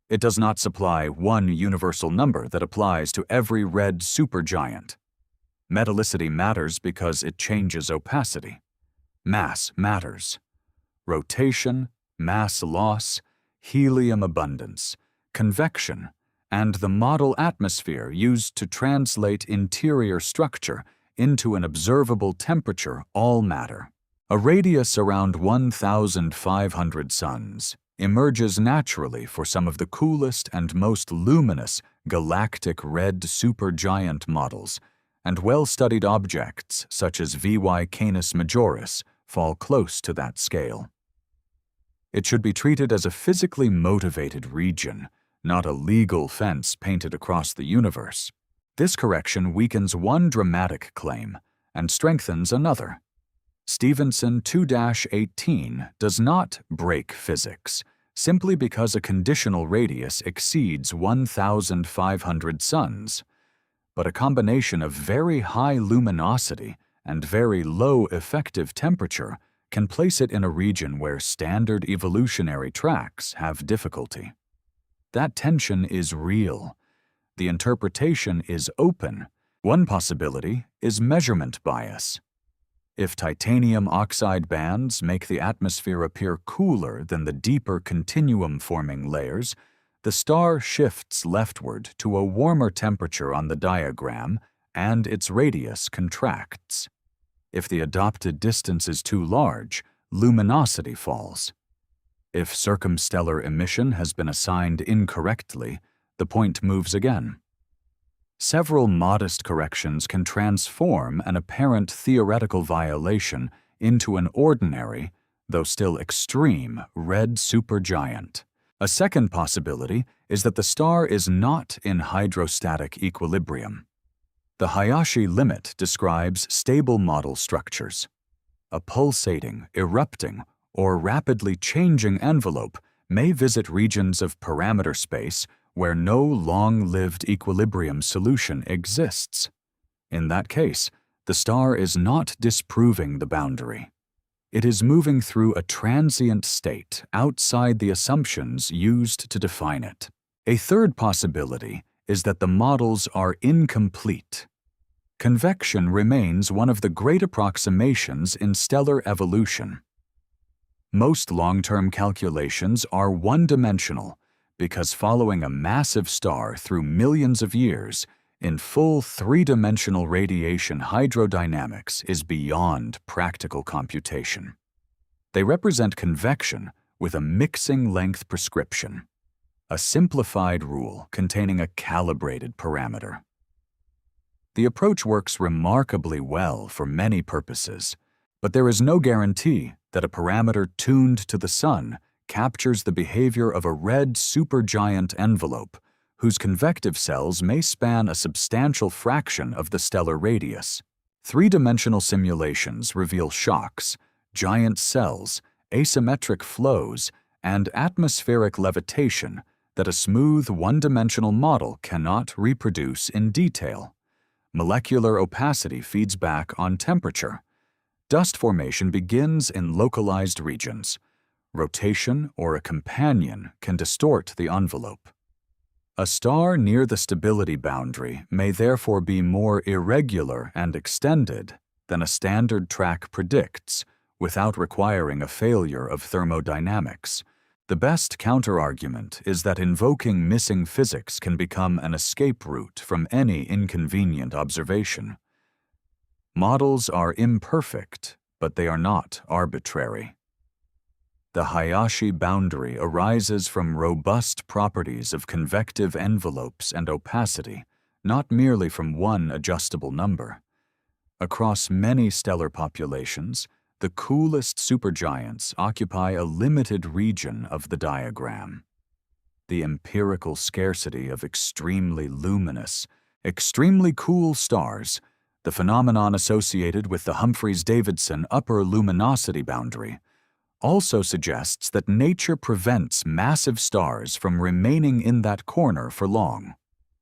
It does not supply one universal number that applies to every red supergiant. Metallicity matters because it changes opacity. Mass matters. Rotation, mass loss, helium abundance, convection, and the model atmosphere used to translate interior structure into an observable temperature all matter. A radius around 1,500 suns emerges naturally for some of the coolest and most luminous galactic red supergiant models, and well-studied objects such as VY Canis Majoris fall close to that scale. It should be treated as a physically motivated region, not a legal fence painted across the universe. This correction weakens one dramatic claim and strengthens another. Stephenson 2-18 does not break physics simply because a conditional radius exceeds 1,500 suns, but a combination of very high luminosity and very low effective temperature can place it in a region where standard evolutionary tracks have difficulty. That tension is real. The interpretation is open. One possibility is measurement bias. If titanium oxide bands make the atmosphere appear cooler than the deeper continuum-forming layers, the star shifts leftward to a warmer temperature on the diagram and its radius contracts. If the adopted distance is too large, luminosity falls. If circumstellar emission has been assigned incorrectly, the point moves again. Several modest corrections can transform an apparent theoretical violation into an ordinary, though still extreme, red supergiant. A second possibility is that the star is not in hydrostatic equilibrium. The Hayashi limit describes stable model structures. A pulsating, erupting, or rapidly changing envelope may visit regions of parameter space where no long-lived equilibrium solution exists. In that case, the star is not disproving the boundary. It is moving through a transient state outside the assumptions used to define it. A third possibility is that the models are incomplete. Convection remains one of the great approximations in stellar evolution. Most long-term calculations are one-dimensional, because following a massive star through millions of years in full three-dimensional radiation hydrodynamics is beyond practical computation. They represent convection with a mixing length prescription, a simplified rule containing a calibrated parameter. The approach works remarkably well for many purposes, but there is no guarantee that a parameter tuned to the Sun captures the behavior of a red supergiant envelope whose convective cells may span a substantial fraction of the stellar radius. Three-dimensional simulations reveal shocks, giant cells, asymmetric flows, and atmospheric levitation that a smooth one-dimensional model cannot reproduce in detail. Molecular opacity feeds back on temperature. Dust formation begins in localized regions. Rotation or a companion can distort the envelope. A star near the stability boundary may therefore be more irregular and extended than a standard track predicts without requiring a failure of thermodynamics. The best counterargument is that invoking missing physics can become an escape route from any inconvenient observation. Models are imperfect, but they are not arbitrary. The Hayashi boundary arises from robust properties of convective envelopes and opacity, not merely from one adjustable number. Across many stellar populations, the coolest supergiants occupy a limited region of the diagram. The empirical scarcity of extremely luminous, extremely cool stars, the phenomenon associated with the Humphreys-Davidson upper luminosity boundary, also suggests that nature prevents massive stars from remaining in that corner for long.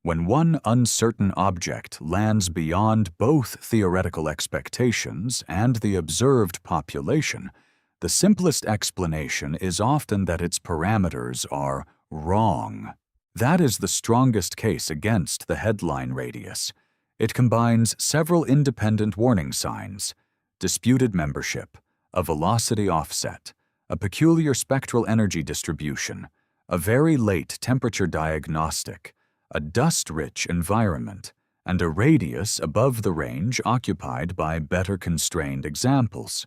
When one uncertain object lands beyond both theoretical expectations and the observed population, the simplest explanation is often that its parameters are wrong. That is the strongest case against the headline radius. It combines several independent warning signs: disputed membership, a velocity offset, a peculiar spectral energy distribution, a very late temperature diagnostic, a dust-rich environment, and a radius above the range occupied by better constrained examples.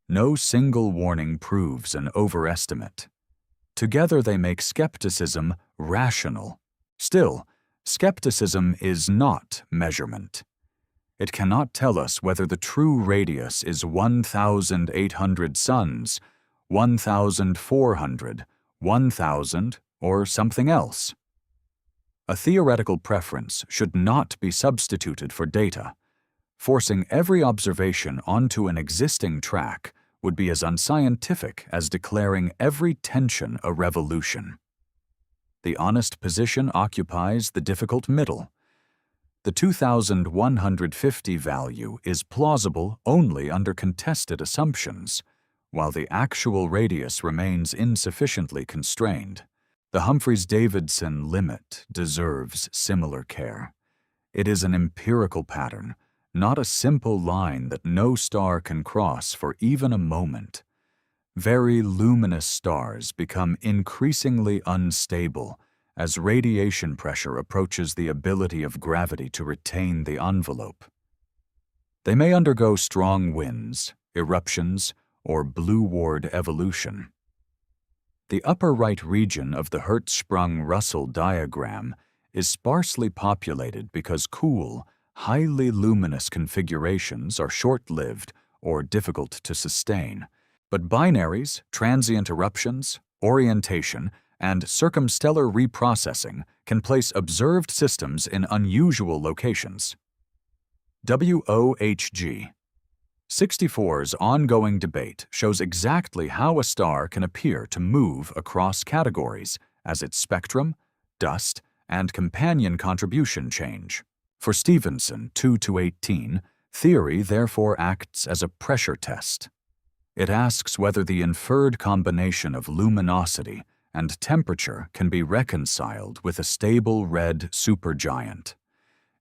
No single warning proves an overestimate. Together they make skepticism rational. Still, skepticism is not measurement. It cannot tell us whether the true radius is 1,800 suns, 1,400, 1,000, or something else. A theoretical preference should not be substituted for data. Forcing every observation onto an existing track would be as unscientific as declaring every tension a revolution. The honest position occupies the difficult middle. The 2,150 value is plausible only under contested assumptions, while the actual radius remains insufficiently constrained. The Humphreys-Davidson limit deserves similar care. It is an empirical pattern, not a simple line that no star can cross for even a moment. Very luminous stars become increasingly unstable as radiation pressure approaches the ability of gravity to retain the envelope. They may undergo strong winds, eruptions, or blue ward evolution. The upper right region of the Hertzsprung-Russell diagram is sparsely populated because cool, highly luminous configurations are short-lived or difficult to sustain, but binaries, transient eruptions, orientation, and circumstellar reprocessing can place observed systems in unusual locations. WOH G64's ongoing debate shows exactly how a star can appear to move across categories as its spectrum, dust, and companion contribution change. For Stephenson 2-18, theory therefore acts as a pressure test. It asks whether the inferred combination of luminosity and temperature can be reconciled with a stable red supergiant.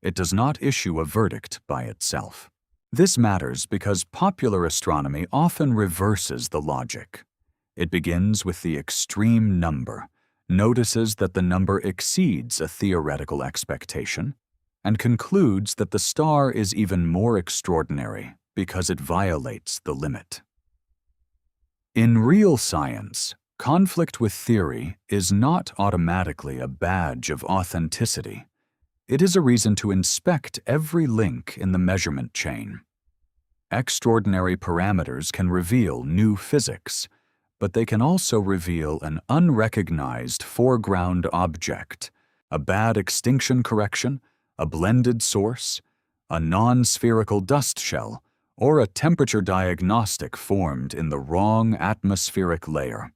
It does not issue a verdict by itself. This matters because popular astronomy often reverses the logic. It begins with the extreme number, notices that the number exceeds a theoretical expectation, and concludes that the star is even more extraordinary because it violates the limit. In real science, conflict with theory is not automatically a badge of authenticity. It is a reason to inspect every link in the measurement chain. Extraordinary parameters can reveal new physics, but they can also reveal an unrecognized foreground object, a bad extinction correction, a blended source, a non-spherical dust shell, or a temperature diagnostic formed in the wrong atmospheric layer.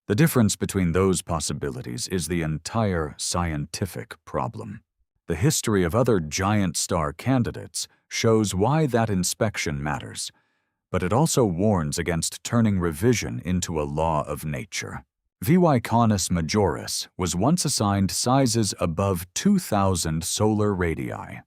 The difference between those possibilities is the entire scientific problem. The history of other giant star candidates shows why that inspection matters, but it also warns against turning revision into a law of nature. VY Canis Majoris was once assigned sizes above 2,000 solar radii.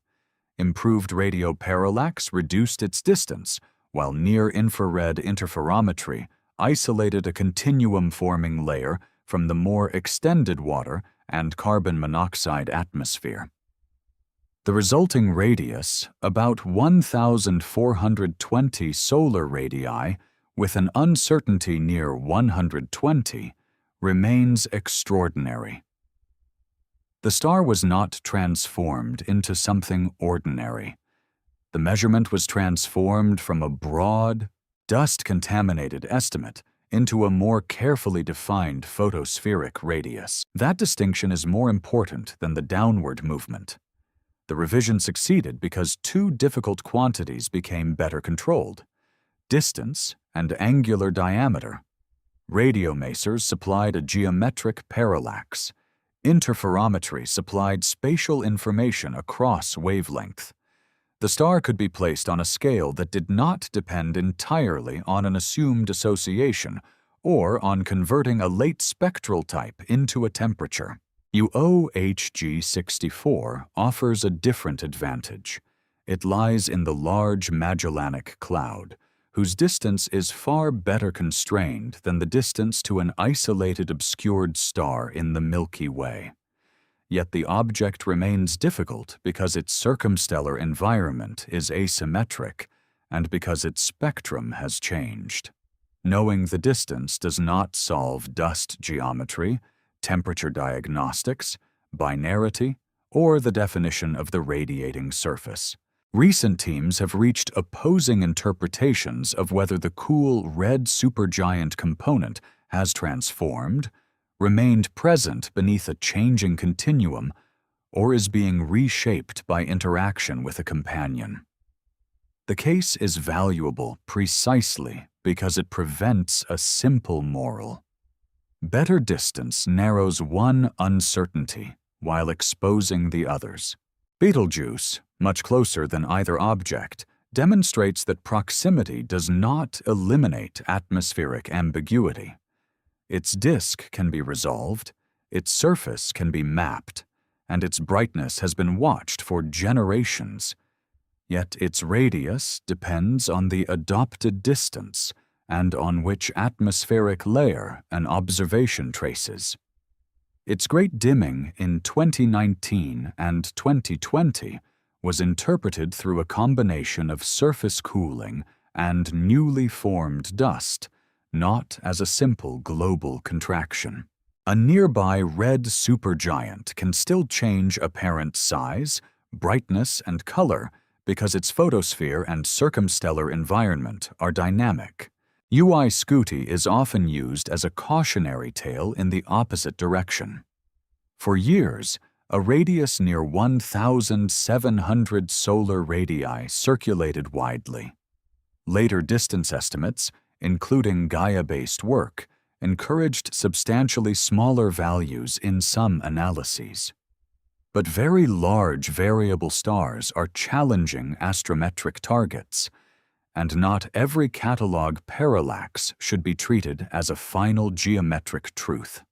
Improved radio parallax reduced its distance, while near-infrared interferometry isolated a continuum-forming layer from the more extended water and carbon monoxide atmosphere. The resulting radius, about 1,420 solar radii, with an uncertainty near 120, remains extraordinary. The star was not transformed into something ordinary. The measurement was transformed from a broad, dust-contaminated estimate into a more carefully defined photospheric radius. That distinction is more important than the downward movement. The revision succeeded because two difficult quantities became better controlled: distance and angular diameter. Radiomasers supplied a geometric parallax. Interferometry supplied spatial information across wavelength. The star could be placed on a scale that did not depend entirely on an assumed association or on converting a late spectral type into a temperature. WOH G64 offers a different advantage. It lies in the Large Magellanic Cloud, whose distance is far better constrained than the distance to an isolated obscured star in the Milky Way. yet the object remains difficult because its circumstellar environment is asymmetric and because its spectrum has changed. Knowing the distance does not solve dust geometry, temperature diagnostics, binarity, or the definition of the radiating surface. Recent teams have reached opposing interpretations of whether the cool red supergiant component has transformed, remained present beneath a changing continuum, or is being reshaped by interaction with a companion. The case is valuable precisely because it prevents a simple moral. Better distance narrows one uncertainty while exposing the others. Betelgeuse, much closer than either object, demonstrates that proximity does not eliminate atmospheric ambiguity. Its disk can be resolved, its surface can be mapped, and its brightness has been watched for generations. Yet its radius depends on the adopted distance and on which atmospheric layer an observation traces. Its great dimming in 2019 and 2020 was interpreted through a combination of surface cooling and newly formed dust, not as a simple global contraction. A nearby red supergiant can still change apparent size, brightness, and color because its photosphere and circumstellar environment are dynamic. UY Scuti is often used as a cautionary tale in the opposite direction. For years, a radius near 1,700 solar radii circulated widely. Later distance estimates, including Gaia-based work, encouraged substantially smaller values in some analyses. But very large variable stars are challenging astrometric targets, and not every catalog parallax should be treated as a final geometric truth.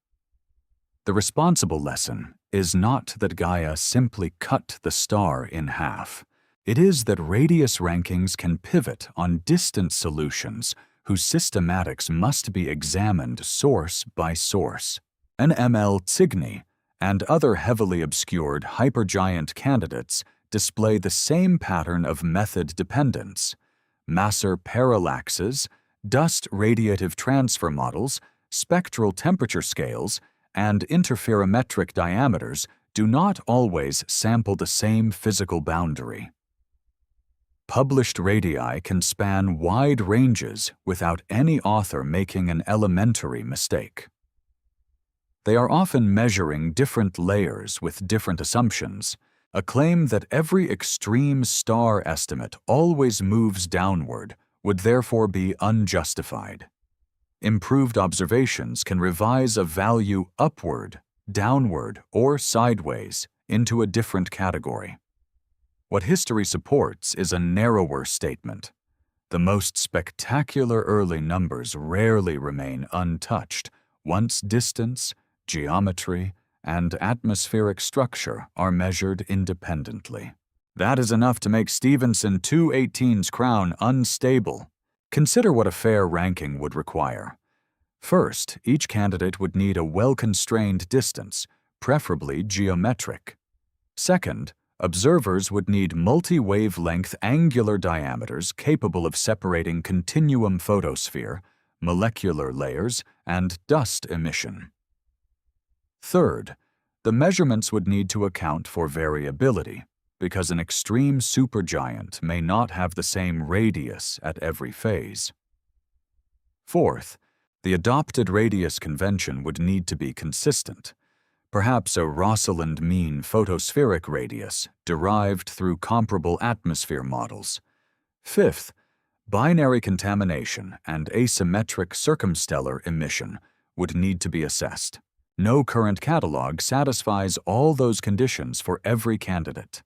The responsible lesson is not that Gaia simply cut the star in half. It is that radius rankings can pivot on distant solutions whose systematics must be examined source by source. An ML Cygni and other heavily obscured hypergiant candidates display the same pattern of method dependence. Maser parallaxes, dust radiative transfer models, spectral temperature scales, and interferometric diameters do not always sample the same physical boundary. Published radii can span wide ranges without any author making an elementary mistake. They are often measuring different layers with different assumptions, a claim that every extreme star estimate always moves downward would therefore be unjustified. Improved observations can revise a value upward, downward, or sideways into a different category. What history supports is a narrower statement. The most spectacular early numbers rarely remain untouched once distance, geometry, and atmospheric structure are measured independently. That is enough to make Stephenson 218's crown unstable. Consider what a fair ranking would require. First, each candidate would need a well-constrained distance, preferably geometric. Second, observers would need multi-wavelength angular diameters capable of separating continuum photosphere, molecular layers, and dust emission. Third, the measurements would need to account for variability, because an extreme supergiant may not have the same radius at every phase. Fourth, the adopted radius convention would need to be consistent, perhaps a Rosalind mean photospheric radius derived through comparable atmosphere models. Fifth, binary contamination and asymmetric circumstellar emission would need to be assessed. No current catalog satisfies all those conditions for every candidate.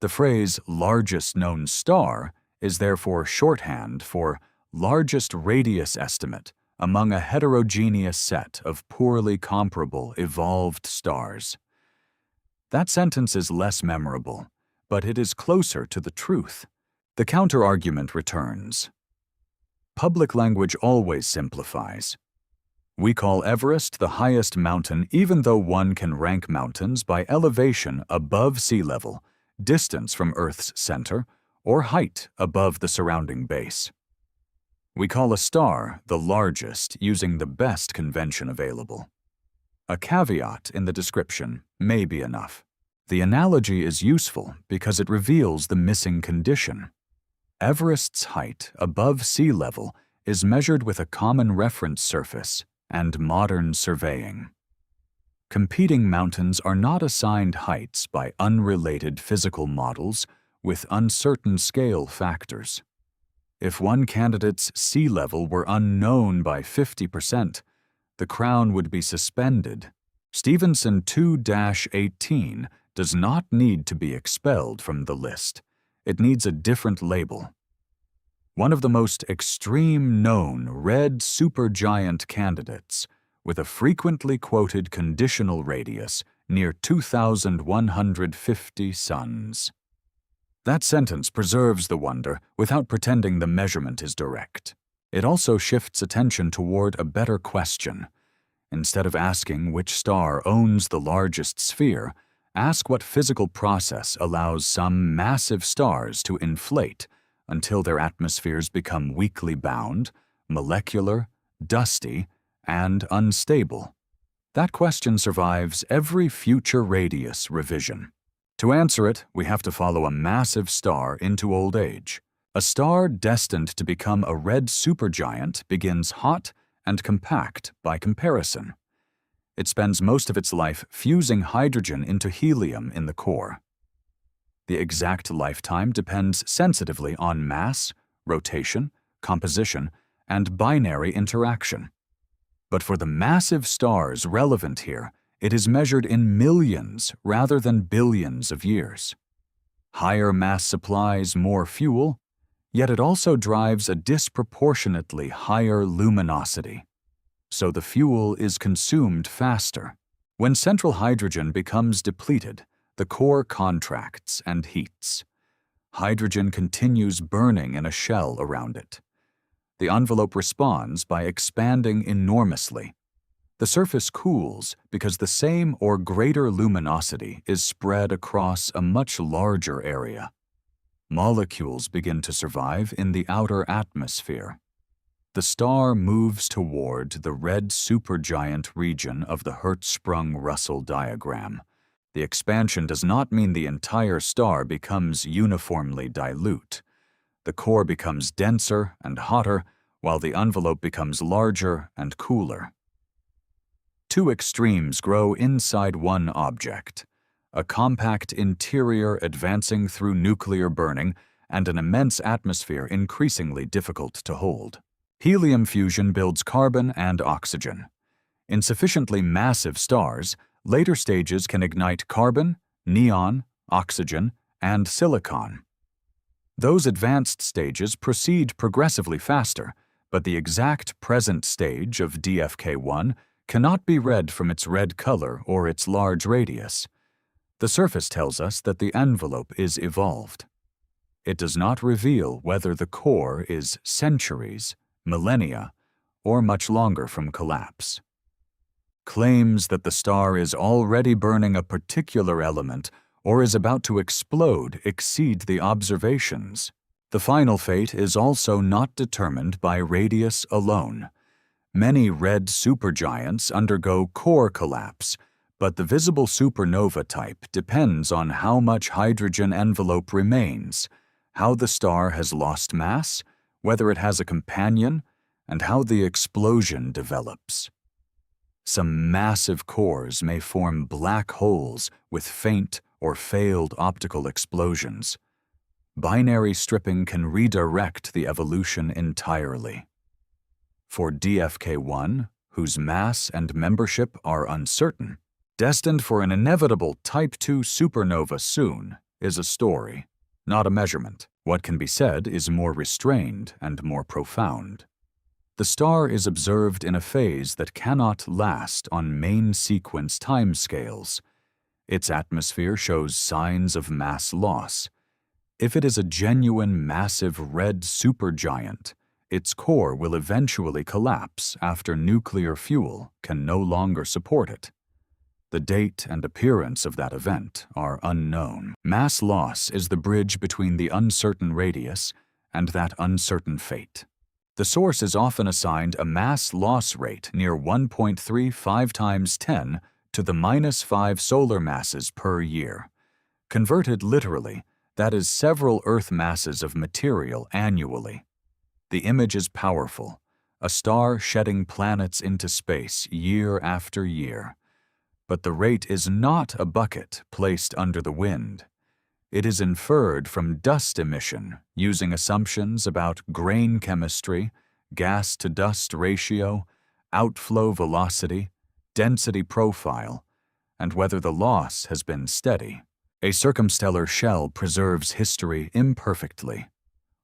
The phrase largest known star is therefore shorthand for largest radius estimate among a heterogeneous set of poorly comparable evolved stars. That sentence is less memorable, but it is closer to the truth. The counter-argument returns. Public language always simplifies. We call Everest the highest mountain even though one can rank mountains by elevation above sea level, distance from Earth's center, or height above the surrounding base. We call a star the largest using the best convention available. A caveat in the description may be enough. The analogy is useful because it reveals the missing condition. Everest's height above sea level is measured with a common reference surface and modern surveying. Competing mountains are not assigned heights by unrelated physical models with uncertain scale factors. If one candidate's sea level were unknown by 50%, the crown would be suspended. Stephenson 2-18 does not need to be expelled from the list. It needs a different label. One of the most extreme known red supergiant candidates, with a frequently quoted conditional radius near 2,150 suns. That sentence preserves the wonder without pretending the measurement is direct. It also shifts attention toward a better question. Instead of asking which star owns the largest sphere, ask what physical process allows some massive stars to inflate until their atmospheres become weakly bound, molecular, dusty, and unstable. That question survives every future radius revision. To answer it, we have to follow a massive star into old age. A star destined to become a red supergiant begins hot and compact by comparison. It spends most of its life fusing hydrogen into helium in the core. The exact lifetime depends sensitively on mass, rotation, composition, and binary interaction. But for the massive stars relevant here, it is measured in millions rather than billions of years. Higher mass supplies more fuel, yet it also drives a disproportionately higher luminosity. So the fuel is consumed faster. When central hydrogen becomes depleted, the core contracts and heats. Hydrogen continues burning in a shell around it. The envelope responds by expanding enormously. The surface cools because the same or greater luminosity is spread across a much larger area. Molecules begin to survive in the outer atmosphere. The star moves toward the red supergiant region of the Hertzsprung-Russell diagram. The expansion does not mean the entire star becomes uniformly dilute. The core becomes denser and hotter, while the envelope becomes larger and cooler. Two extremes grow inside one object: a compact interior advancing through nuclear burning and an immense atmosphere increasingly difficult to hold. Helium fusion builds carbon and oxygen. In sufficiently massive stars, later stages can ignite carbon, neon, oxygen, and silicon. Those advanced stages proceed progressively faster, but the exact present stage of DFK1 cannot be read from its red color or its large radius. The surface tells us that the envelope is evolved. It does not reveal whether the core is centuries, millennia, or much longer from collapse. Claims that the star is already burning a particular element or is about to explode exceed the observations. The final fate is also not determined by radius alone. Many red supergiants undergo core collapse, but the visible supernova type depends on how much hydrogen envelope remains, how the star has lost mass, whether it has a companion, and how the explosion develops. Some massive cores may form black holes with faint or failed optical explosions. Binary stripping can redirect the evolution entirely. For DFK1, whose mass and membership are uncertain, destined for an inevitable Type II supernova soon, is a story, not a measurement. What can be said is more restrained and more profound. The star is observed in a phase that cannot last on main sequence timescales. Its atmosphere shows signs of mass loss. If it is a genuine massive red supergiant, its core will eventually collapse after nuclear fuel can no longer support it. The date and appearance of that event are unknown. Mass loss is the bridge between the uncertain radius and that uncertain fate. The source is often assigned a mass loss rate near 1.35 times 10 to the -5 solar masses per year. Converted literally, that is several Earth masses of material annually. The image is powerful, a star shedding planets into space year after year. But the rate is not a bucket placed under the wind. It is inferred from dust emission using assumptions about grain chemistry, gas-to-dust ratio, outflow velocity, density profile, and whether the loss has been steady. A circumstellar shell preserves history imperfectly.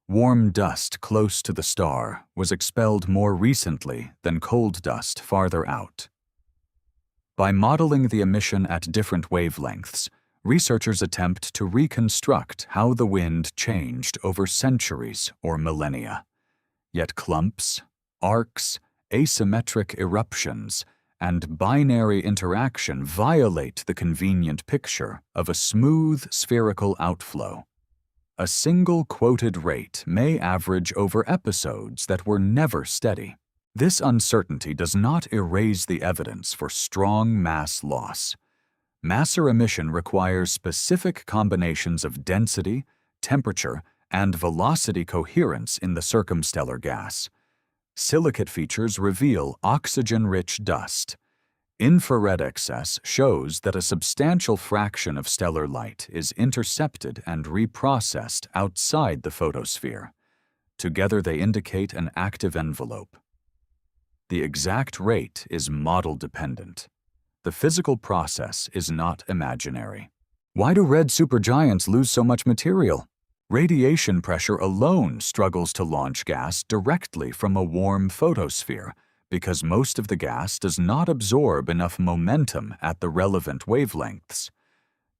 Warm dust close to the star was expelled more recently than cold dust farther out. By modeling the emission at different wavelengths, researchers attempt to reconstruct how the wind changed over centuries or millennia. Yet clumps, arcs, asymmetric eruptions, and binary interaction violate the convenient picture of a smooth spherical outflow. A single quoted rate may average over episodes that were never steady. This uncertainty does not erase the evidence for strong mass loss. Masser emission requires specific combinations of density, temperature, and velocity coherence in the circumstellar gas. Silicate features reveal oxygen-rich dust. Infrared excess shows that a substantial fraction of stellar light is intercepted and reprocessed outside the photosphere. Together they indicate an active envelope. The exact rate is model-dependent. The physical process is not imaginary. Why do red supergiants lose so much material? Radiation pressure alone struggles to launch gas directly from a warm photosphere because most of the gas does not absorb enough momentum at the relevant wavelengths.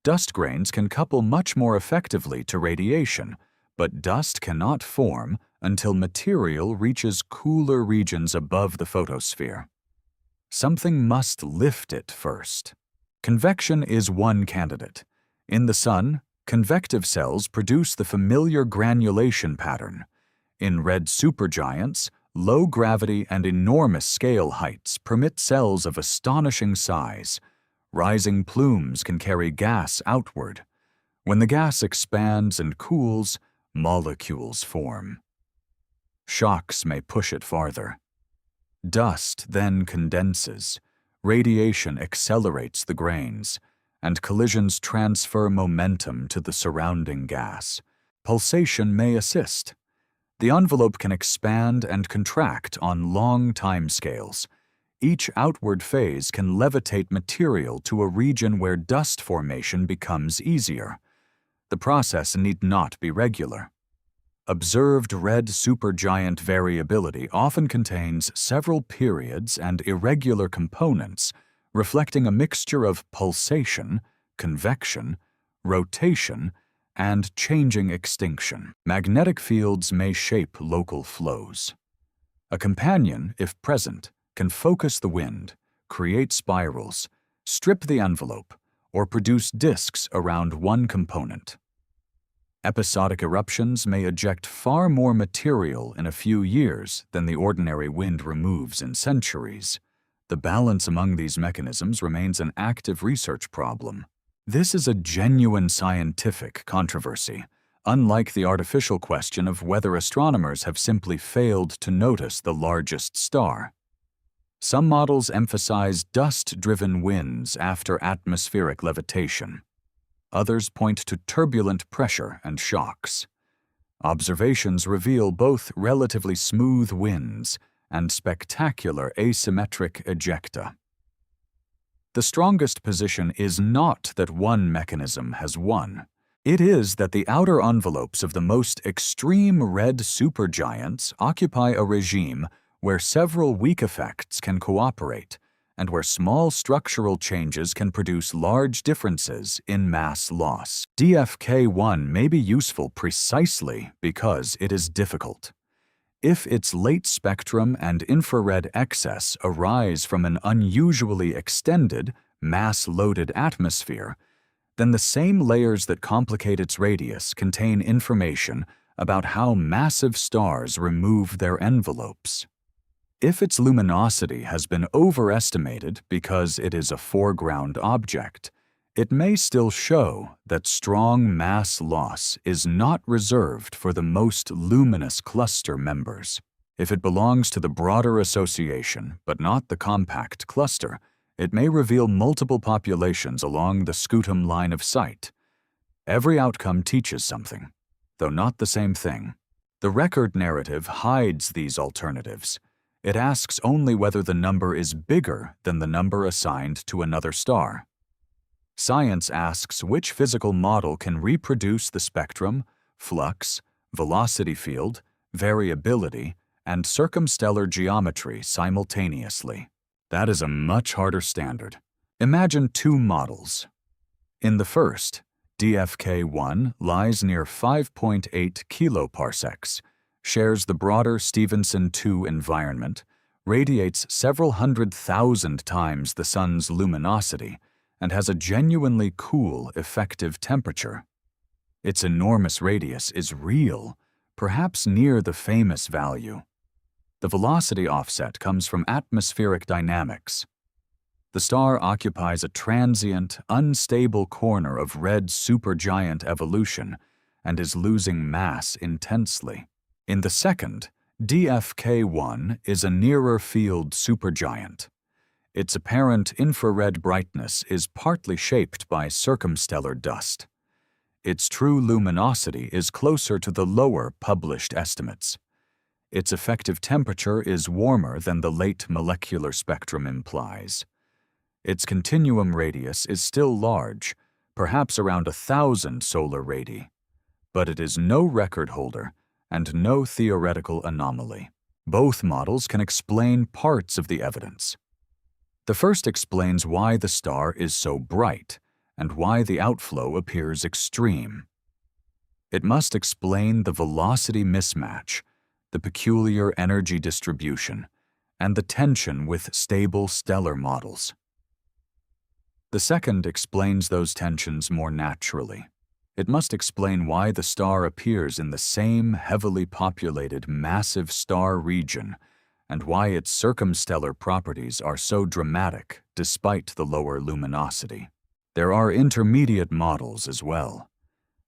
Dust grains can couple much more effectively to radiation, but dust cannot form until material reaches cooler regions above the photosphere. Something must lift it first. Convection is one candidate. In the Sun, convective cells produce the familiar granulation pattern. In red supergiants, low gravity and enormous scale heights permit cells of astonishing size. Rising plumes can carry gas outward. When the gas expands and cools, molecules form. Shocks may push it farther. Dust then condenses. Radiation accelerates the grains, and collisions transfer momentum to the surrounding gas. Pulsation may assist. The envelope can expand and contract on long timescales. Each outward phase can levitate material to a region where dust formation becomes easier. The process need not be regular. Observed red supergiant variability often contains several periods and irregular components, reflecting a mixture of pulsation, convection, rotation, and changing extinction. Magnetic fields may shape local flows. A companion, if present, can focus the wind, create spirals, strip the envelope, or produce disks around one component. Episodic eruptions may eject far more material in a few years than the ordinary wind removes in centuries. The balance among these mechanisms remains an active research problem. This is a genuine scientific controversy, unlike the artificial question of whether astronomers have simply failed to notice the largest star. Some models emphasize dust-driven winds after atmospheric levitation. Others point to turbulent pressure and shocks. Observations reveal both relatively smooth winds and spectacular asymmetric ejecta. The strongest position is not that one mechanism has won. It is that the outer envelopes of the most extreme red supergiants occupy a regime where several weak effects can cooperate, and where small structural changes can produce large differences in mass loss. DFK1 may be useful precisely because it is difficult. If its late spectrum and infrared excess arise from an unusually extended, mass-loaded atmosphere, then the same layers that complicate its radius contain information about how massive stars remove their envelopes. If its luminosity has been overestimated because it is a foreground object, it may still show that strong mass loss is not reserved for the most luminous cluster members. If it belongs to the broader association but not the compact cluster, it may reveal multiple populations along the scutum line of sight. Every outcome teaches something, though not the same thing. The record narrative hides these alternatives. It asks only whether the number is bigger than the number assigned to another star. Science asks which physical model can reproduce the spectrum, flux, velocity field, variability, and circumstellar geometry simultaneously. That is a much harder standard. Imagine two models. In the first, DFK1 lies near 5.8 kiloparsecs, shares the broader Stephenson 2 environment, radiates several 100,000 times the sun's luminosity, and has a genuinely cool effective temperature. Its enormous radius is real, perhaps near the famous value. The velocity offset comes from atmospheric dynamics. The star occupies a transient, unstable corner of red supergiant evolution and is losing mass intensely. In the second, DFK1 is a nearer-field supergiant. Its apparent infrared brightness is partly shaped by circumstellar dust. Its true luminosity is closer to the lower published estimates. Its effective temperature is warmer than the late molecular spectrum implies. Its continuum radius is still large, perhaps around 1,000 solar radii, but it is no record holder and no theoretical anomaly. Both models can explain parts of the evidence. The first explains why the star is so bright and why the outflow appears extreme. It must explain the velocity mismatch, the peculiar energy distribution, and the tension with stable stellar models. The second explains those tensions more naturally. It must explain why the star appears in the same heavily populated massive star region and why its circumstellar properties are so dramatic despite the lower luminosity. There are intermediate models as well.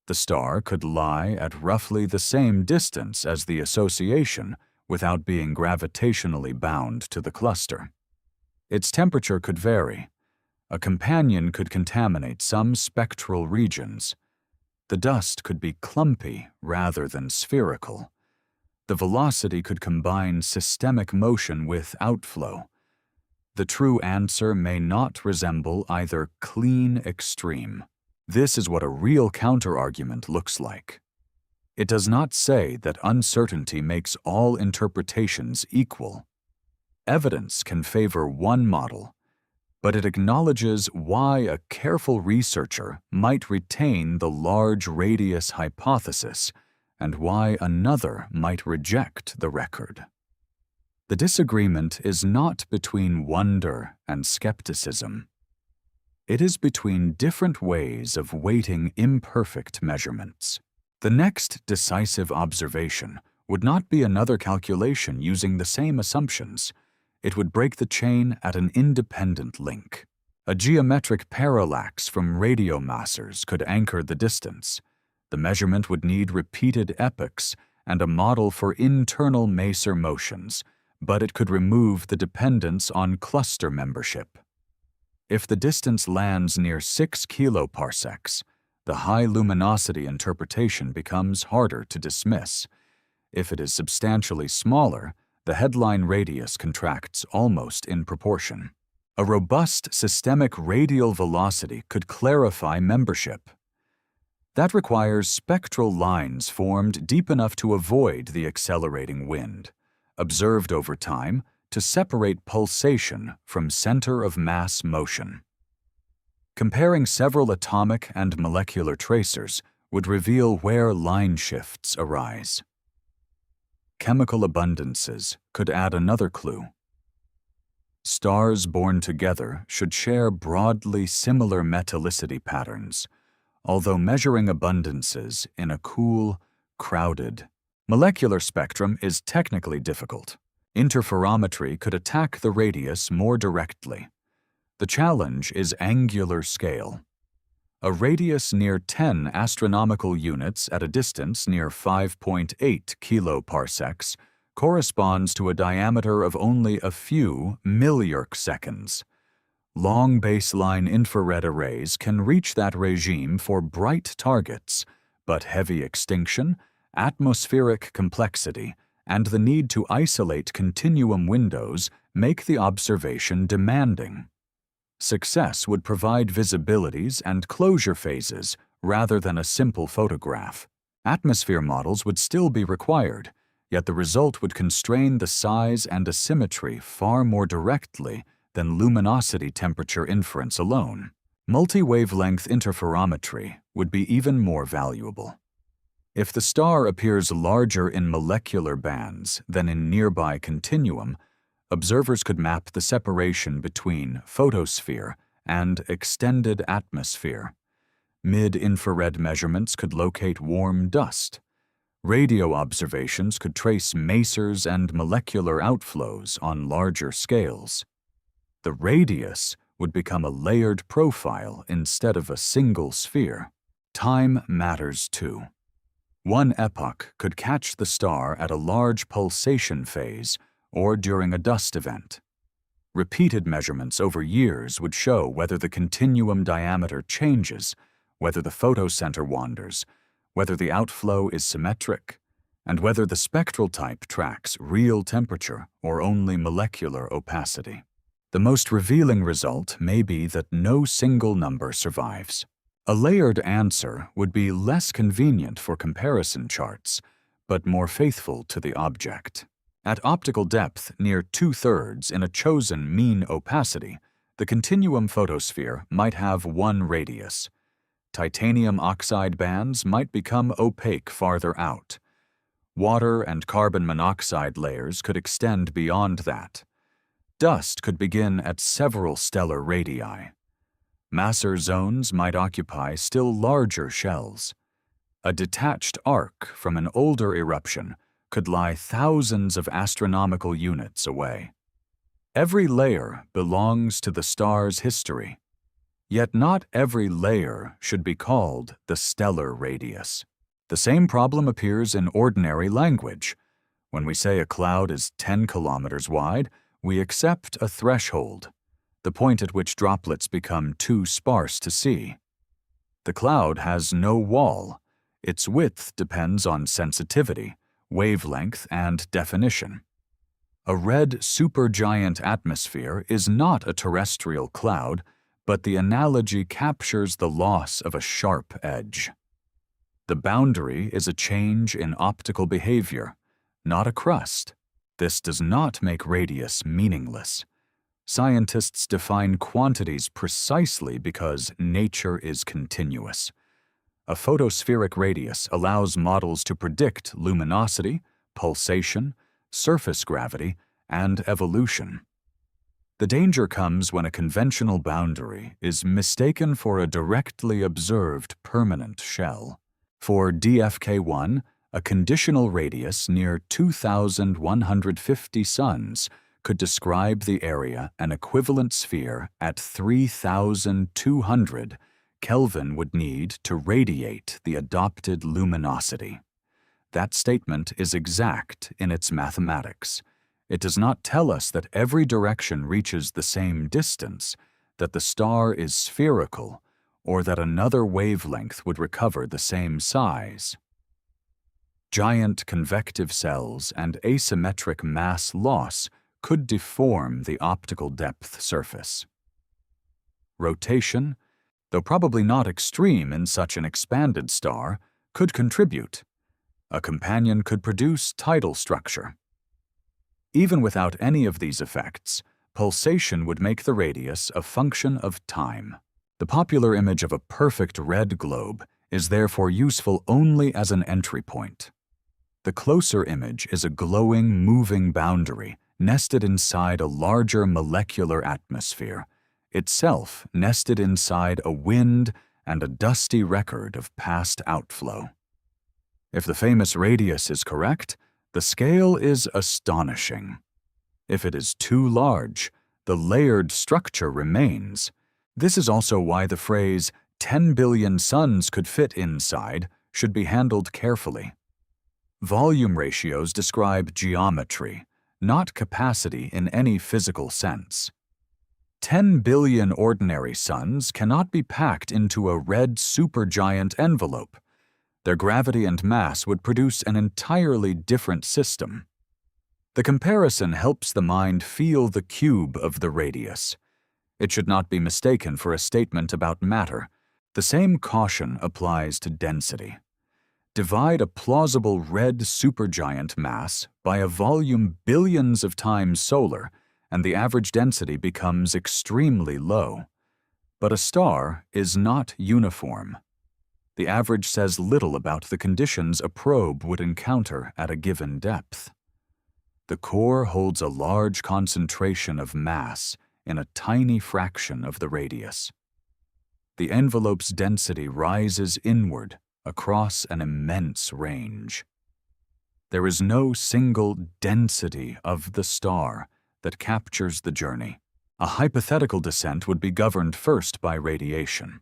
The star could lie at roughly the same distance as the association without being gravitationally bound to the cluster. Its temperature could vary. A companion could contaminate some spectral regions. The dust could be clumpy rather than spherical. The velocity could combine systemic motion with outflow. The true answer may not resemble either clean extreme. This is what a real counterargument looks like. It does not say that uncertainty makes all interpretations equal. Evidence can favor one model, but it acknowledges why a careful researcher might retain the large radius hypothesis and why another might reject the record. The disagreement is not between wonder and skepticism. It is between different ways of weighting imperfect measurements. The next decisive observation would not be another calculation using the same assumptions. It would break the chain at an independent link. A geometric parallax from radiomassers could anchor the distance. The measurement would need repeated epochs and a model for internal maser motions, but it could remove the dependence on cluster membership. If the distance lands near 6 kiloparsecs, the high luminosity interpretation becomes harder to dismiss. If it is substantially smaller, the headline radius contracts almost in proportion. A robust systemic radial velocity could clarify membership. That requires spectral lines formed deep enough to avoid the accelerating wind, observed over time to separate pulsation from center of mass motion. Comparing several atomic and molecular tracers would reveal where line shifts arise. chemical abundances could add another clue. Stars born together should share broadly similar metallicity patterns, although measuring abundances in a cool, crowded, molecular spectrum is technically difficult. Interferometry could attack the radius more directly. The challenge is angular scale. A radius near 10 astronomical units at a distance near 5.8 kiloparsecs corresponds to a diameter of only a few milliarc seconds. Long baseline infrared arrays can reach that regime for bright targets, but heavy extinction, atmospheric complexity, and the need to isolate continuum windows make the observation demanding. Success would provide visibilities and closure phases rather than a simple photograph. Atmosphere models would still be required, yet the result would constrain the size and asymmetry far more directly than luminosity temperature inference alone. Multi-wavelength interferometry would be even more valuable. If the star appears larger in molecular bands than in nearby continuum, observers could map the separation between photosphere and extended atmosphere. Mid-infrared measurements could locate warm dust. Radio observations could trace masers and molecular outflows on larger scales. The radius would become a layered profile instead of a single sphere. Time matters too. One epoch could catch the star at a large pulsation phase or during a dust event. Repeated measurements over years would show whether the continuum diameter changes, whether the photocenter wanders, whether the outflow is symmetric, and whether the spectral type tracks real temperature or only molecular opacity. The most revealing result may be that no single number survives. A layered answer would be less convenient for comparison charts, but more faithful to the object. At optical depth near 2/3 in a chosen mean opacity, the continuum photosphere might have one radius. Titanium oxide bands might become opaque farther out. Water and carbon monoxide layers could extend beyond that. Dust could begin at several stellar radii. Maser zones might occupy still larger shells. A detached arc from an older eruption could lie thousands of astronomical units away. Every layer belongs to the star's history, yet not every layer should be called the stellar radius. The same problem appears in ordinary language. When we say a cloud is 10 kilometers wide, we accept a threshold, the point at which droplets become too sparse to see. The cloud has no wall. Its width depends on sensitivity, wavelength, and definition. A red supergiant atmosphere is not a terrestrial cloud, but the analogy captures the loss of a sharp edge. The boundary is a change in optical behavior, not a crust. This does not make radius meaningless. Scientists define quantities precisely because nature is continuous. A photospheric radius allows models to predict luminosity, pulsation, surface gravity, and evolution. The danger comes when a conventional boundary is mistaken for a directly observed permanent shell. For DFK1, a conditional radius near 2,150 suns could describe the area an equivalent sphere at 3,200 Kelvin would need to radiate the adopted luminosity. That statement is exact in its mathematics. It does not tell us that every direction reaches the same distance, that the star is spherical, or that another wavelength would recover the same size. Giant convective cells and asymmetric mass loss could deform the optical depth surface. Rotation, though probably not extreme in such an expanded star, could contribute. A companion could produce tidal structure. Even without any of these effects, pulsation would make the radius a function of time. The popular image of a perfect red globe is therefore useful only as an entry point. The closer image is a glowing, moving boundary nested inside a larger molecular atmosphere, itself nested inside a wind and a dusty record of past outflow. If the famous radius is correct, the scale is astonishing. If it is too large, the layered structure remains. This is also why the phrase 10 billion suns could fit inside should be handled carefully. Volume ratios describe geometry, not capacity in any physical sense. 10 billion ordinary suns cannot be packed into a red supergiant envelope. Their gravity and mass would produce an entirely different system. The comparison helps the mind feel the cube of the radius. It should not be mistaken for a statement about matter. The same caution applies to density. Divide a plausible red supergiant mass by a volume billions of times solar, and the average density becomes extremely low. But a star is not uniform. The average says little about the conditions a probe would encounter at a given depth. The core holds a large concentration of mass in a tiny fraction of the radius. The envelope's density rises inward across an immense range. There is no single density of the star that captures the journey. A hypothetical descent would be governed first by radiation.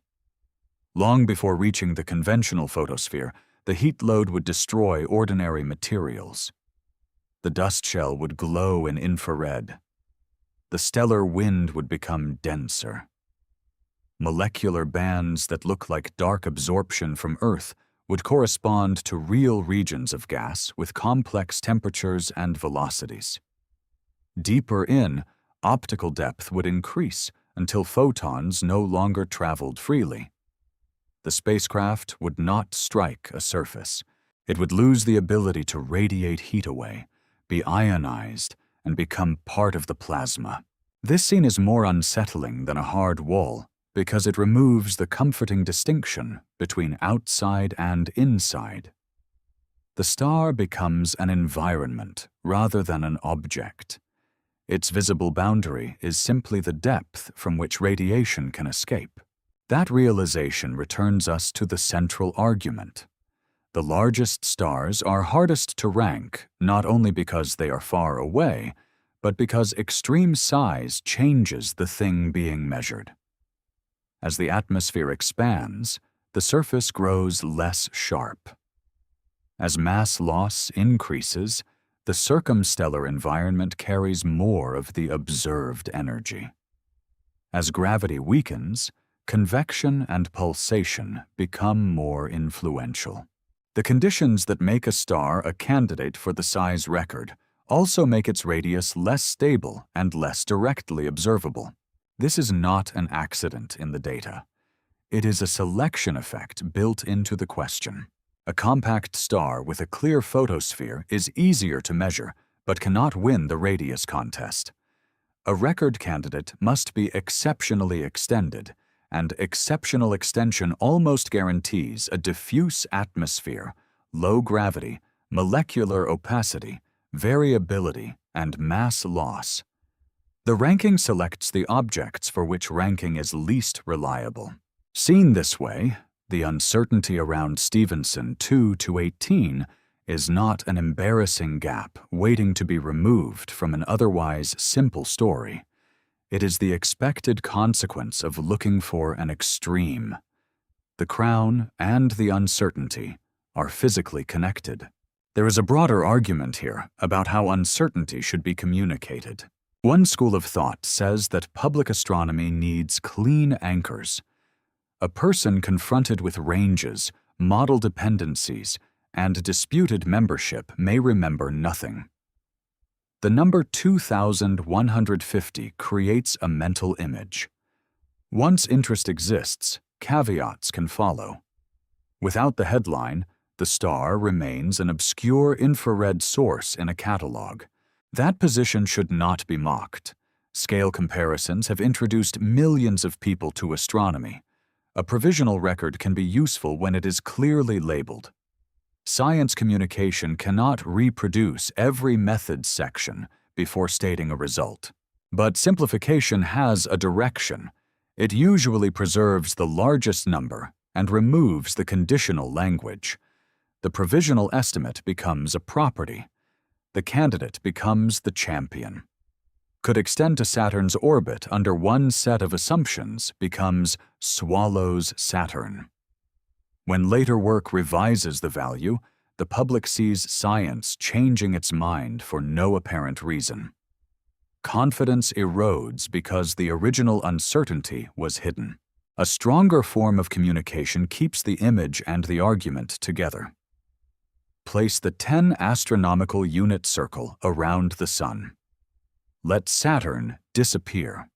Long before reaching the conventional photosphere, the heat load would destroy ordinary materials. The dust shell would glow in infrared. The stellar wind would become denser. Molecular bands that look like dark absorption from Earth would correspond to real regions of gas with complex temperatures and velocities. Deeper in, optical depth would increase until photons no longer traveled freely. The spacecraft would not strike a surface. It would lose the ability to radiate heat away, be ionized, and become part of the plasma. This scene is more unsettling than a hard wall because it removes the comforting distinction between outside and inside. The star becomes an environment rather than an object. Its visible boundary is simply the depth from which radiation can escape. That realization returns us to the central argument. The largest stars are hardest to rank not only because they are far away, but because extreme size changes the thing being measured. As the atmosphere expands, the surface grows less sharp. As mass loss increases, the circumstellar environment carries more of the observed energy. As gravity weakens, convection and pulsation become more influential. The conditions that make a star a candidate for the size record also make its radius less stable and less directly observable. This is not an accident in the data. It is a selection effect built into the question. A compact star with a clear photosphere is easier to measure, but cannot win the radius contest. A record candidate must be exceptionally extended, and exceptional extension almost guarantees a diffuse atmosphere, low gravity, molecular opacity, variability, and mass loss. The ranking selects the objects for which ranking is least reliable. Seen this way, the uncertainty around Stephenson 2-18 is not an embarrassing gap waiting to be removed from an otherwise simple story. It is the expected consequence of looking for an extreme. The crown and the uncertainty are physically connected. There is a broader argument here about how uncertainty should be communicated. One school of thought says that public astronomy needs clean anchors. A person confronted with ranges, model dependencies, and disputed membership may remember nothing. The number 2150 creates a mental image. Once interest exists, caveats can follow. Without the headline, the star remains an obscure infrared source in a catalog. That position should not be mocked. Scale comparisons have introduced millions of people to astronomy. A provisional record can be useful when it is clearly labeled. Science communication cannot reproduce every method section before stating a result. But simplification has a direction. It usually preserves the largest number and removes the conditional language. The provisional estimate becomes a property. The candidate becomes the champion. Could extend to Saturn's orbit under one set of assumptions becomes swallows Saturn. When later work revises the value, the public sees science changing its mind for no apparent reason. Confidence erodes because the original uncertainty was hidden. A stronger form of communication keeps the image and the argument together. Place the 10 astronomical unit circle around the Sun. Let Saturn disappear.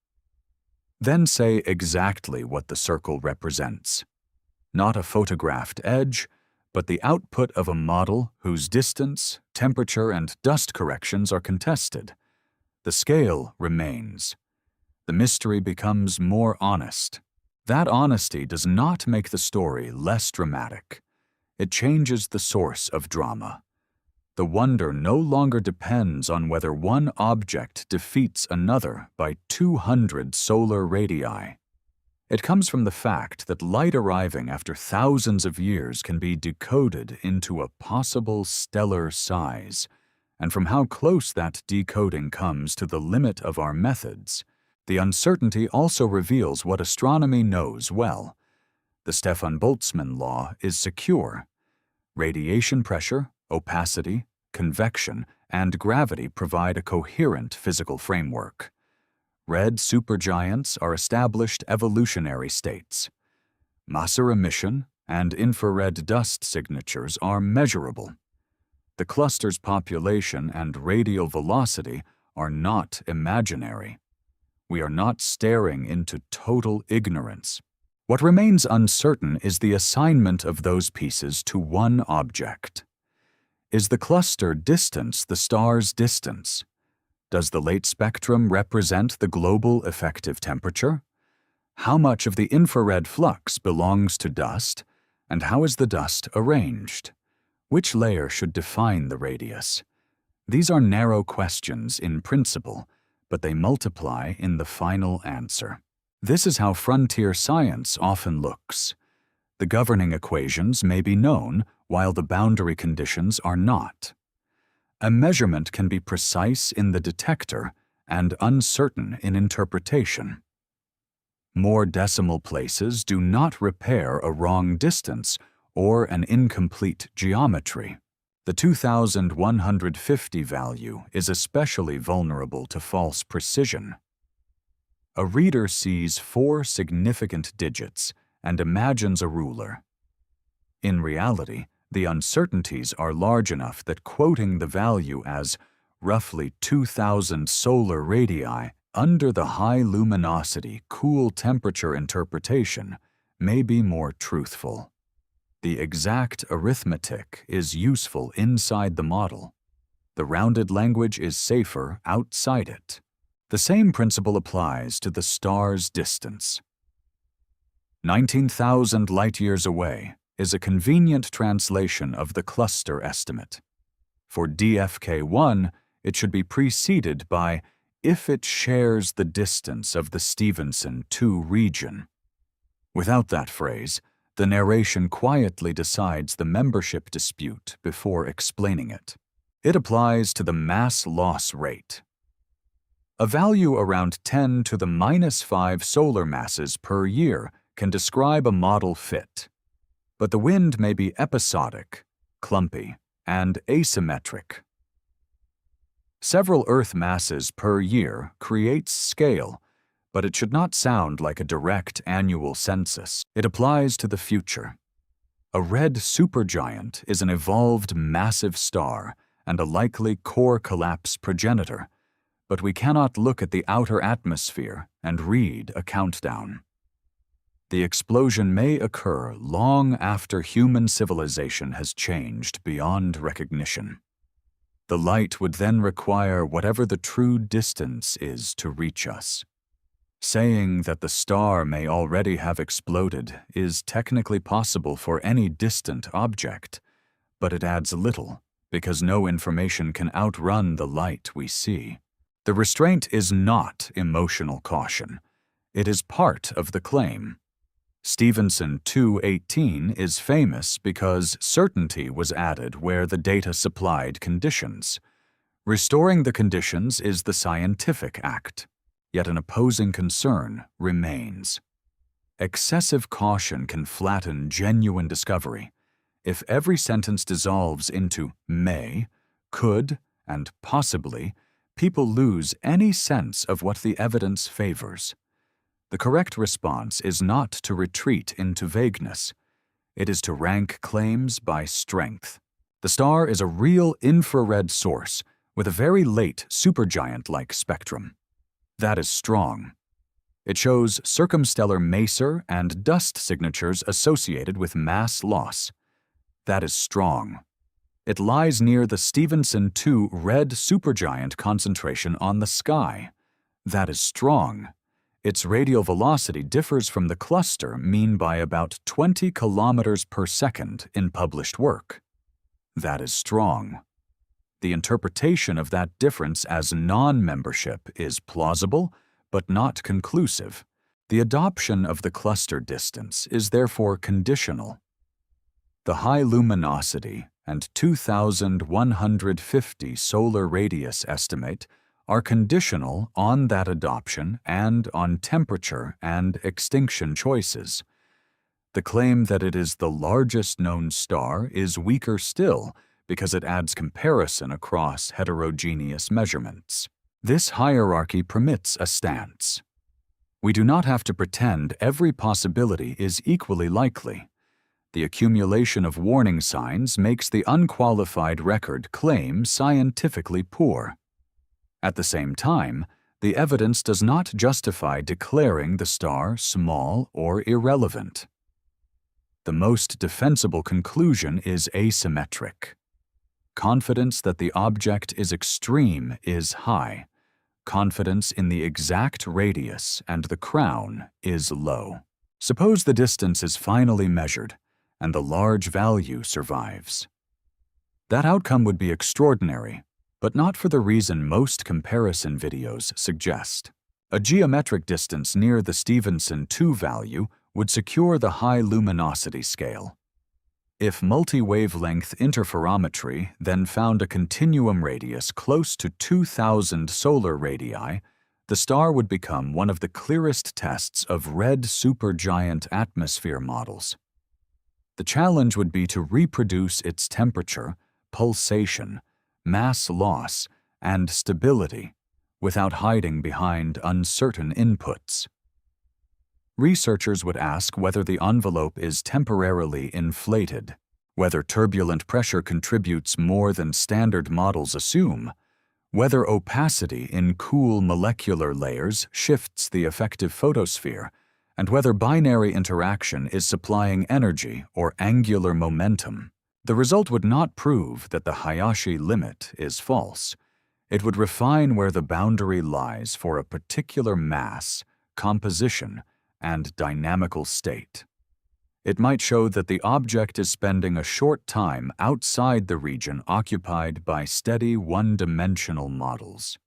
Then say exactly what the circle represents. Not a photographed edge, but the output of a model whose distance, temperature, and dust corrections are contested. The scale remains. The mystery becomes more honest. That honesty does not make the story less dramatic. It changes the source of drama. The wonder no longer depends on whether one object defeats another by 200 solar radii. It comes from the fact that light arriving after thousands of years can be decoded into a possible stellar size, and from how close that decoding comes to the limit of our methods. The uncertainty also reveals what astronomy knows well. The Stefan-Boltzmann law is secure. Radiation pressure, opacity, convection, and gravity provide a coherent physical framework. Red supergiants are established evolutionary states. Maser emission and infrared dust signatures are measurable. The cluster's population and radial velocity are not imaginary. We are not staring into total ignorance. What remains uncertain is the assignment of those pieces to one object. Is the cluster distance the star's distance? Does the late spectrum represent the global effective temperature? How much of the infrared flux belongs to dust, and how is the dust arranged? Which layer should define the radius? These are narrow questions in principle, but they multiply in the final answer. This is how frontier science often looks. The governing equations may be known, while the boundary conditions are not. A measurement can be precise in the detector and uncertain in interpretation. More decimal places do not repair a wrong distance or an incomplete geometry. The 2150 value is especially vulnerable to false precision. A reader sees 4 significant digits and imagines a ruler. In reality, the uncertainties are large enough that quoting the value as roughly 2,000 solar radii under the high luminosity, cool temperature interpretation may be more truthful. The exact arithmetic is useful inside the model. The rounded language is safer outside it. The same principle applies to the star's distance. 19,000 light-years away is a convenient translation of the cluster estimate. For DFK1, it should be preceded by if it shares the distance of the Stephenson 2 region. Without that phrase, the narration quietly decides the membership dispute before explaining it. It applies to the mass loss rate. A value around 10 to the -5 solar masses per year can describe a model fit. But the wind may be episodic, clumpy, and asymmetric. Several Earth masses per year creates scale, but it should not sound like a direct annual census. It applies to the future. A red supergiant is an evolved massive star and a likely core collapse progenitor, but we cannot look at the outer atmosphere and read a countdown. The explosion may occur long after human civilization has changed beyond recognition. The light would then require whatever the true distance is to reach us. Saying that the star may already have exploded is technically possible for any distant object, But it adds little, because no information can outrun the light we see. The restraint is not emotional caution. It is part of the claim. Stephenson 2:18 is famous because certainty was added where the data supplied conditions. Restoring the conditions is the scientific act, yet an opposing concern remains. Excessive caution can flatten genuine discovery. If every sentence dissolves into may, could, and possibly, people lose any sense of what the evidence favors. The correct response is not to retreat into vagueness. It is to rank claims by strength. The star is a real infrared source with a very late supergiant-like spectrum. That is strong. It shows circumstellar maser and dust signatures associated with mass loss. That is strong. It lies near the Stephenson 2 red supergiant concentration on the sky. That is strong. Its radial velocity differs from the cluster mean by about 20 kilometers per second in published work. That is strong. The interpretation of that difference as non-membership is plausible, but not conclusive. The adoption of the cluster distance is therefore conditional. The high luminosity and 2,150 solar radius estimate are conditional on that adoption and on temperature and extinction choices. The claim that it is the largest known star is weaker still because it adds comparison across heterogeneous measurements. This hierarchy permits a stance. We do not have to pretend every possibility is equally likely. The accumulation of warning signs makes the unqualified record claim scientifically poor. At the same time, the evidence does not justify declaring the star small or irrelevant. The most defensible conclusion is asymmetric. Confidence that the object is extreme is high. Confidence in the exact radius and the crown is low. Suppose the distance is finally measured, and the large value survives. That outcome would be extraordinary, but not for the reason most comparison videos suggest. A geometric distance near the Stephenson 2 value would secure the high luminosity scale. If multi-wavelength interferometry then found a continuum radius close to 2,000 solar radii, the star would become one of the clearest tests of red supergiant atmosphere models. The challenge would be to reproduce its temperature, pulsation, mass loss, and stability without hiding behind uncertain inputs. Researchers would ask whether the envelope is temporarily inflated, whether turbulent pressure contributes more than standard models assume, whether opacity in cool molecular layers shifts the effective photosphere, and whether binary interaction is supplying energy or angular momentum. The result would not prove that the Hayashi limit is false. It would refine where the boundary lies for a particular mass, composition, and dynamical state. It might show that the object is spending a short time outside the region occupied by steady one-dimensional models.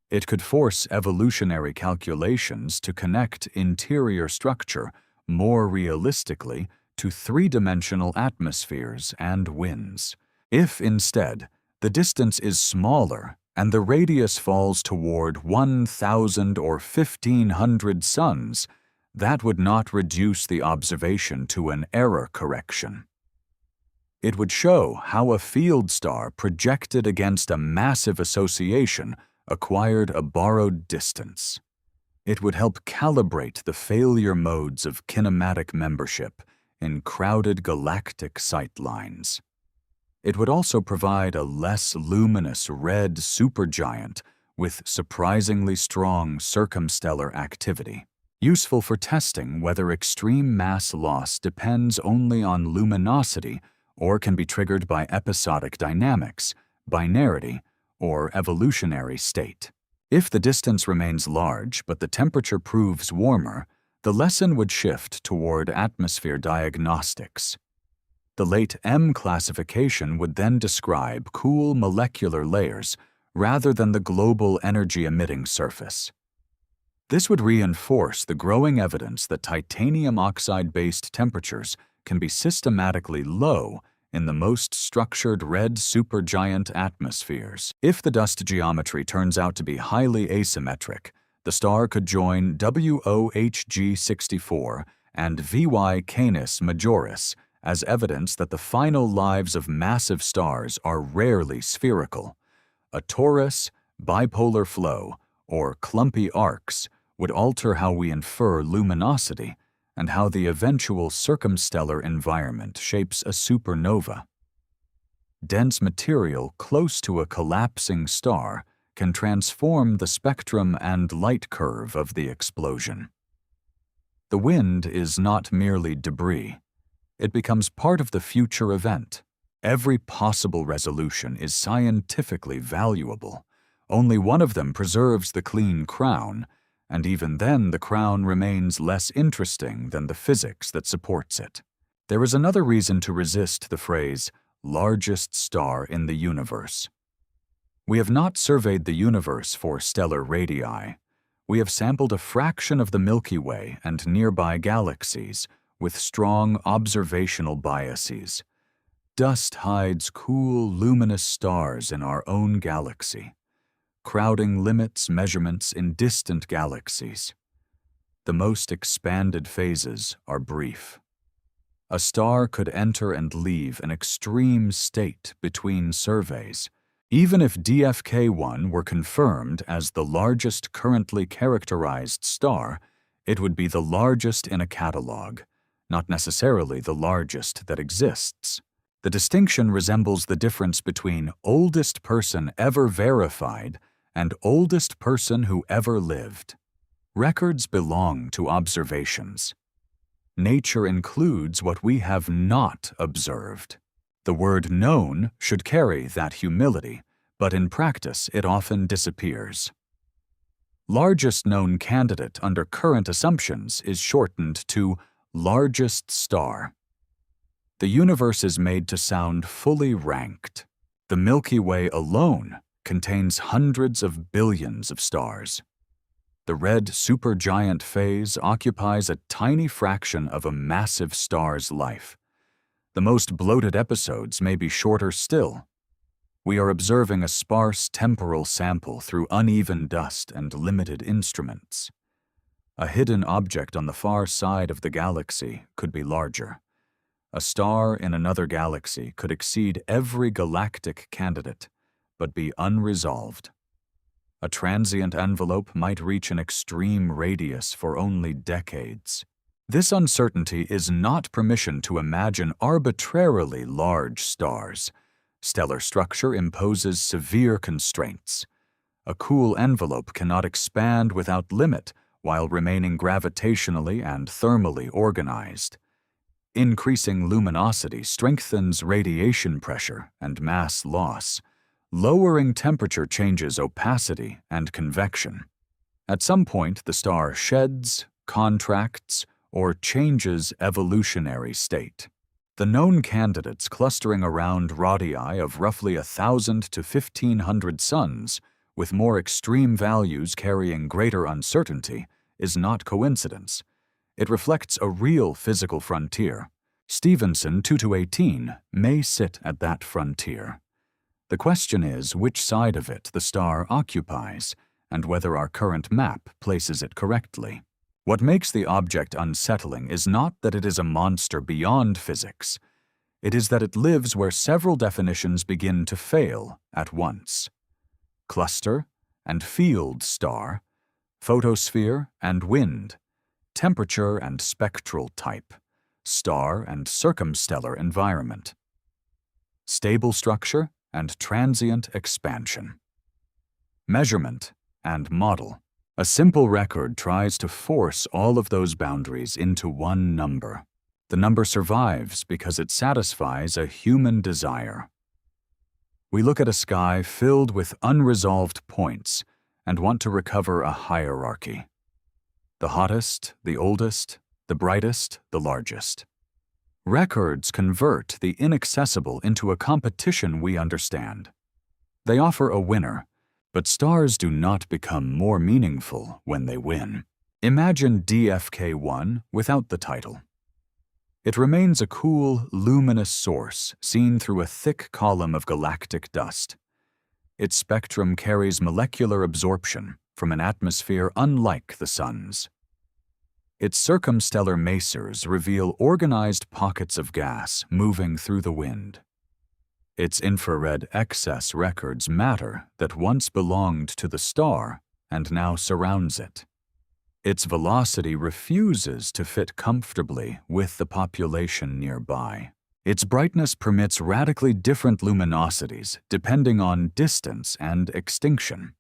It could force evolutionary calculations to connect interior structure more realistically to three-dimensional atmospheres and winds. If, instead, the distance is smaller and the radius falls toward 1,000 or 1,500 suns, that would not reduce the observation to an error correction. It would show how a field star projected against a massive association acquired a borrowed distance. It would help calibrate the failure modes of kinematic membership in crowded galactic sightlines. It would also provide a less luminous red supergiant with surprisingly strong circumstellar activity, useful for testing whether extreme mass loss depends only on luminosity or can be triggered by episodic dynamics, binarity, or evolutionary state. If the distance remains large but the temperature proves warmer, the lesson would shift toward atmosphere diagnostics. The late M classification would then describe cool molecular layers rather than the global energy-emitting surface. This would reinforce the growing evidence that titanium oxide-based temperatures can be systematically low in the most structured red supergiant atmospheres. If the dust geometry turns out to be highly asymmetric, the star could join WOH G64 and VY Canis Majoris as evidence that the final lives of massive stars are rarely spherical. A torus, bipolar flow, or clumpy arcs would alter how we infer luminosity and how the eventual circumstellar environment shapes a supernova. Dense material close to a collapsing star can transform the spectrum and light curve of the explosion. The wind is not merely debris. It becomes part of the future event. Every possible resolution is scientifically valuable. Only one of them preserves the clean crown, and even then the crown remains less interesting than the physics that supports it. There is another reason to resist the phrase, largest star in the universe. We have not surveyed the universe for stellar radii. We have sampled a fraction of the Milky Way and nearby galaxies with strong observational biases. Dust hides cool, luminous stars in our own galaxy. Crowding limits measurements in distant galaxies. The most expanded phases are brief. A star could enter and leave an extreme state between surveys. Even if DFK-1 were confirmed as the largest currently characterized star, it would be the largest in a catalog, not necessarily the largest that exists. The distinction resembles the difference between oldest person ever verified and oldest person who ever lived. Records belong to observations. Nature includes what we have not observed. The word known should carry that humility, but in practice it often disappears. Largest known candidate under current assumptions is shortened to largest star. The universe is made to sound fully ranked. The Milky Way alone contains hundreds of billions of stars. The red supergiant phase occupies a tiny fraction of a massive star's life. The most bloated episodes may be shorter still. We are observing a sparse temporal sample through uneven dust and limited instruments. A hidden object on the far side of the galaxy could be larger. A star in another galaxy could exceed every galactic candidate, but be unresolved. A transient envelope might reach an extreme radius for only decades. This uncertainty is not permission to imagine arbitrarily large stars. Stellar structure imposes severe constraints. A cool envelope cannot expand without limit while remaining gravitationally and thermally organized. Increasing luminosity strengthens radiation pressure and mass loss. Lowering temperature changes opacity and convection. At some point, the star sheds, contracts, or changes evolutionary state. The known candidates clustering around radii of roughly 1,000 to 1,500 suns, with more extreme values carrying greater uncertainty, is not coincidence. It reflects a real physical frontier. Stephenson 2-18 may sit at that frontier. The question is which side of it the star occupies, and whether our current map places it correctly. What makes the object unsettling is not that it is a monster beyond physics. It is that it lives where several definitions begin to fail at once. Cluster and field star, photosphere and wind, temperature and spectral type, star and circumstellar environment, stable structure and transient expansion, measurement and model. A simple record tries to force all of those boundaries into one number. The number survives because it satisfies a human desire. We look at a sky filled with unresolved points and want to recover a hierarchy. The hottest, the oldest, the brightest, the largest. Records convert the inaccessible into a competition we understand. They offer a winner, but stars do not become more meaningful when they win. Imagine DFK1 without the title. It remains a cool, luminous source seen through a thick column of galactic dust. Its spectrum carries molecular absorption from an atmosphere unlike the Sun's. Its circumstellar masers reveal organized pockets of gas moving through the wind. Its infrared excess records matter that once belonged to the star and now surrounds it. Its velocity refuses to fit comfortably with the population nearby. Its brightness permits radically different luminosities depending on distance and extinction.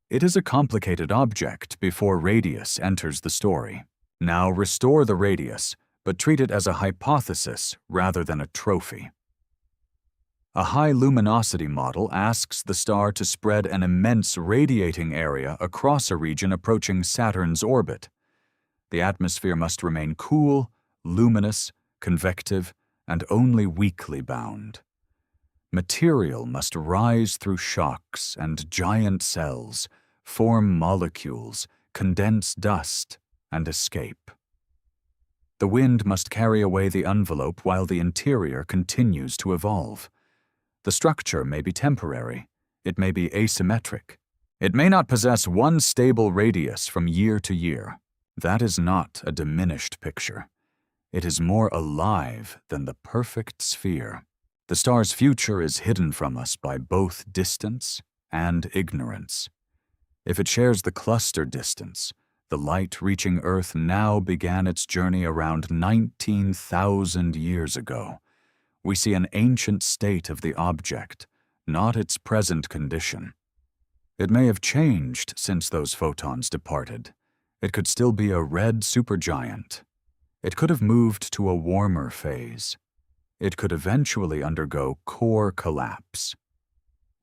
It is a complicated object before radius enters the story. Now restore the radius, but treat it as a hypothesis rather than a trophy. A high luminosity model asks the star to spread an immense radiating area across a region approaching Saturn's orbit. The atmosphere must remain cool, luminous, convective, and only weakly bound. Material must rise through shocks and giant cells, form molecules, condense dust, and escape. The wind must carry away the envelope while the interior continues to evolve. The structure may be temporary, it may be asymmetric. It may not possess one stable radius from year to year. That is not a diminished picture. It is more alive than the perfect sphere. The star's future is hidden from us by both distance and ignorance. If it shares the cluster distance, the light reaching Earth now began its journey around 19,000 years ago. We see an ancient state of the object, not its present condition. It may have changed since those photons departed. It could still be a red supergiant. It could have moved to a warmer phase. It could eventually undergo core collapse.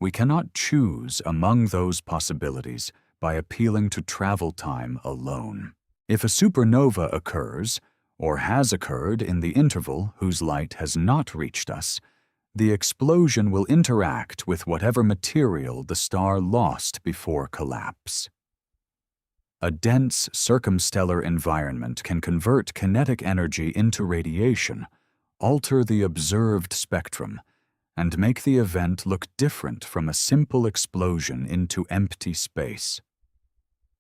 We cannot choose among those possibilities by appealing to travel time alone. If a supernova occurs, or has occurred in the interval whose light has not reached us, the explosion will interact with whatever material the star lost before collapse. A dense circumstellar environment can convert kinetic energy into radiation, alter the observed spectrum, and make the event look different from a simple explosion into empty space.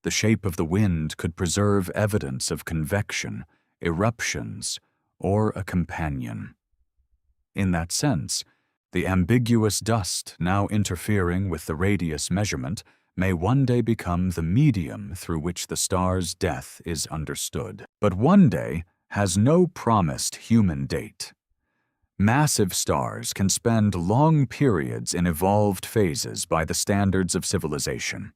The shape of the wind could preserve evidence of convection, eruptions, or a companion. In that sense, the ambiguous dust now interfering with the radius measurement may one day become the medium through which the star's death is understood. But one day has no promised human date. Massive stars can spend long periods in evolved phases by the standards of civilization.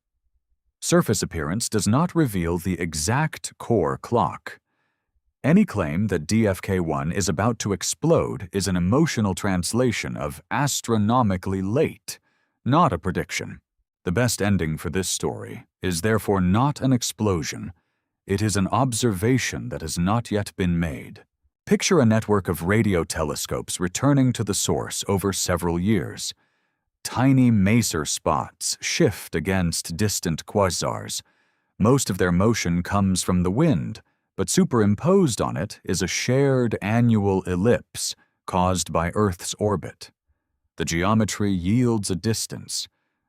Surface appearance does not reveal the exact core clock. Any claim that DFK1 is about to explode is an emotional translation of astronomically late, not a prediction. The best ending for this story is therefore not an explosion. It is an observation that has not yet been made. Picture a network of radio telescopes returning to the source over several years. Tiny maser spots shift against distant quasars. Most of their motion comes from the wind, but superimposed on it is a shared annual ellipse caused by Earth's orbit. The geometry yields a distance.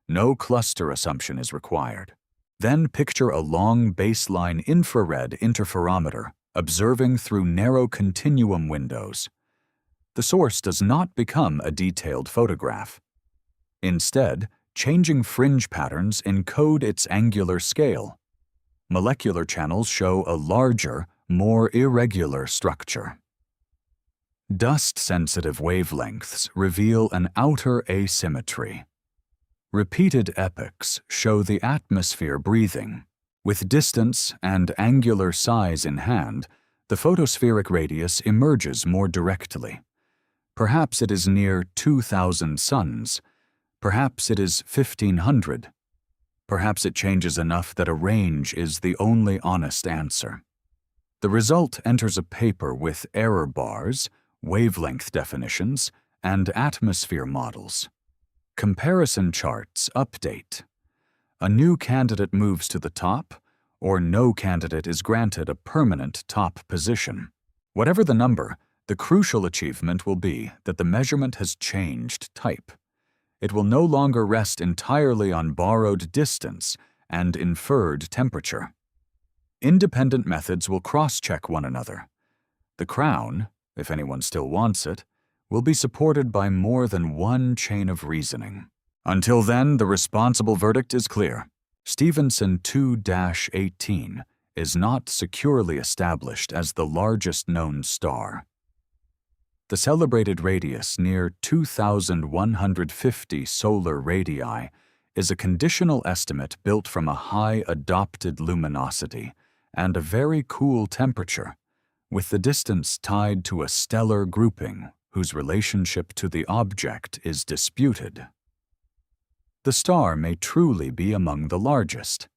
No cluster assumption is required. Then picture a long baseline infrared interferometer observing through narrow continuum windows. The source does not become a detailed photograph. Instead, changing fringe patterns encode its angular scale. Molecular channels show a larger, more irregular structure. Dust-sensitive wavelengths reveal an outer asymmetry. Repeated epochs show the atmosphere breathing. With distance and angular size in hand, the photospheric radius emerges more directly. Perhaps it is near 2,000 suns. Perhaps it is 1,500. Perhaps it changes enough that a range is the only honest answer. The result enters a paper with error bars, wavelength definitions, and atmosphere models. Comparison charts update. A new candidate moves to the top, or no candidate is granted a permanent top position. Whatever the number, the crucial achievement will be that the measurement has changed type. It will no longer rest entirely on borrowed distance and inferred temperature. Independent methods will cross-check one another. The crown, if anyone still wants it, will be supported by more than one chain of reasoning. Until then, the responsible verdict is clear. Stephenson 2-18 is not securely established as the largest known star. The celebrated radius near 2,150 solar radii is a conditional estimate built from a high adopted luminosity and a very cool temperature, with the distance tied to a stellar grouping whose relationship to the object is disputed. The star may truly be among the largest.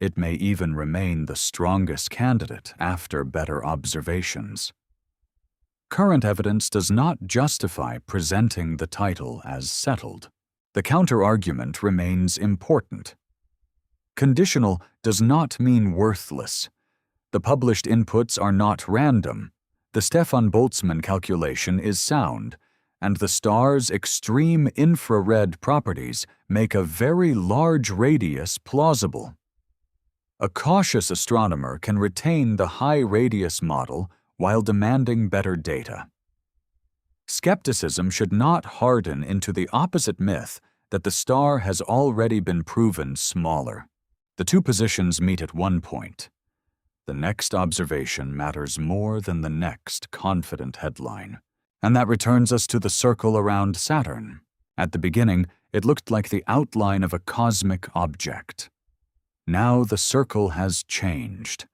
It may even remain the strongest candidate after better observations. Current evidence does not justify presenting the title as settled. The counter-argument remains important. Conditional does not mean worthless. The published inputs are not random. The Stefan-Boltzmann calculation is sound, and the star's extreme infrared properties make a very large radius plausible. A cautious astronomer can retain the high radius model while demanding better data. Skepticism should not harden into the opposite myth that the star has already been proven smaller. The two positions meet at one point. The next observation matters more than the next confident headline. And that returns us to the circle around Saturn. At the beginning, it looked like the outline of a cosmic object. Now the circle has changed.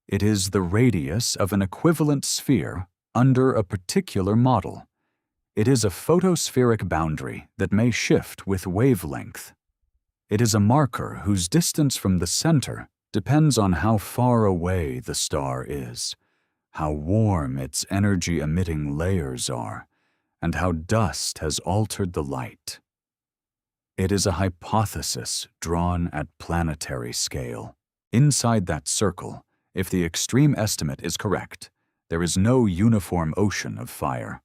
It is the radius of an equivalent sphere under a particular model. It is a photospheric boundary that may shift with wavelength. It is a marker whose distance from the center depends on how far away the star is, how warm its energy-emitting layers are, and how dust has altered the light. It is a hypothesis drawn at planetary scale. Inside that circle, if the extreme estimate is correct, there is no uniform ocean of fire.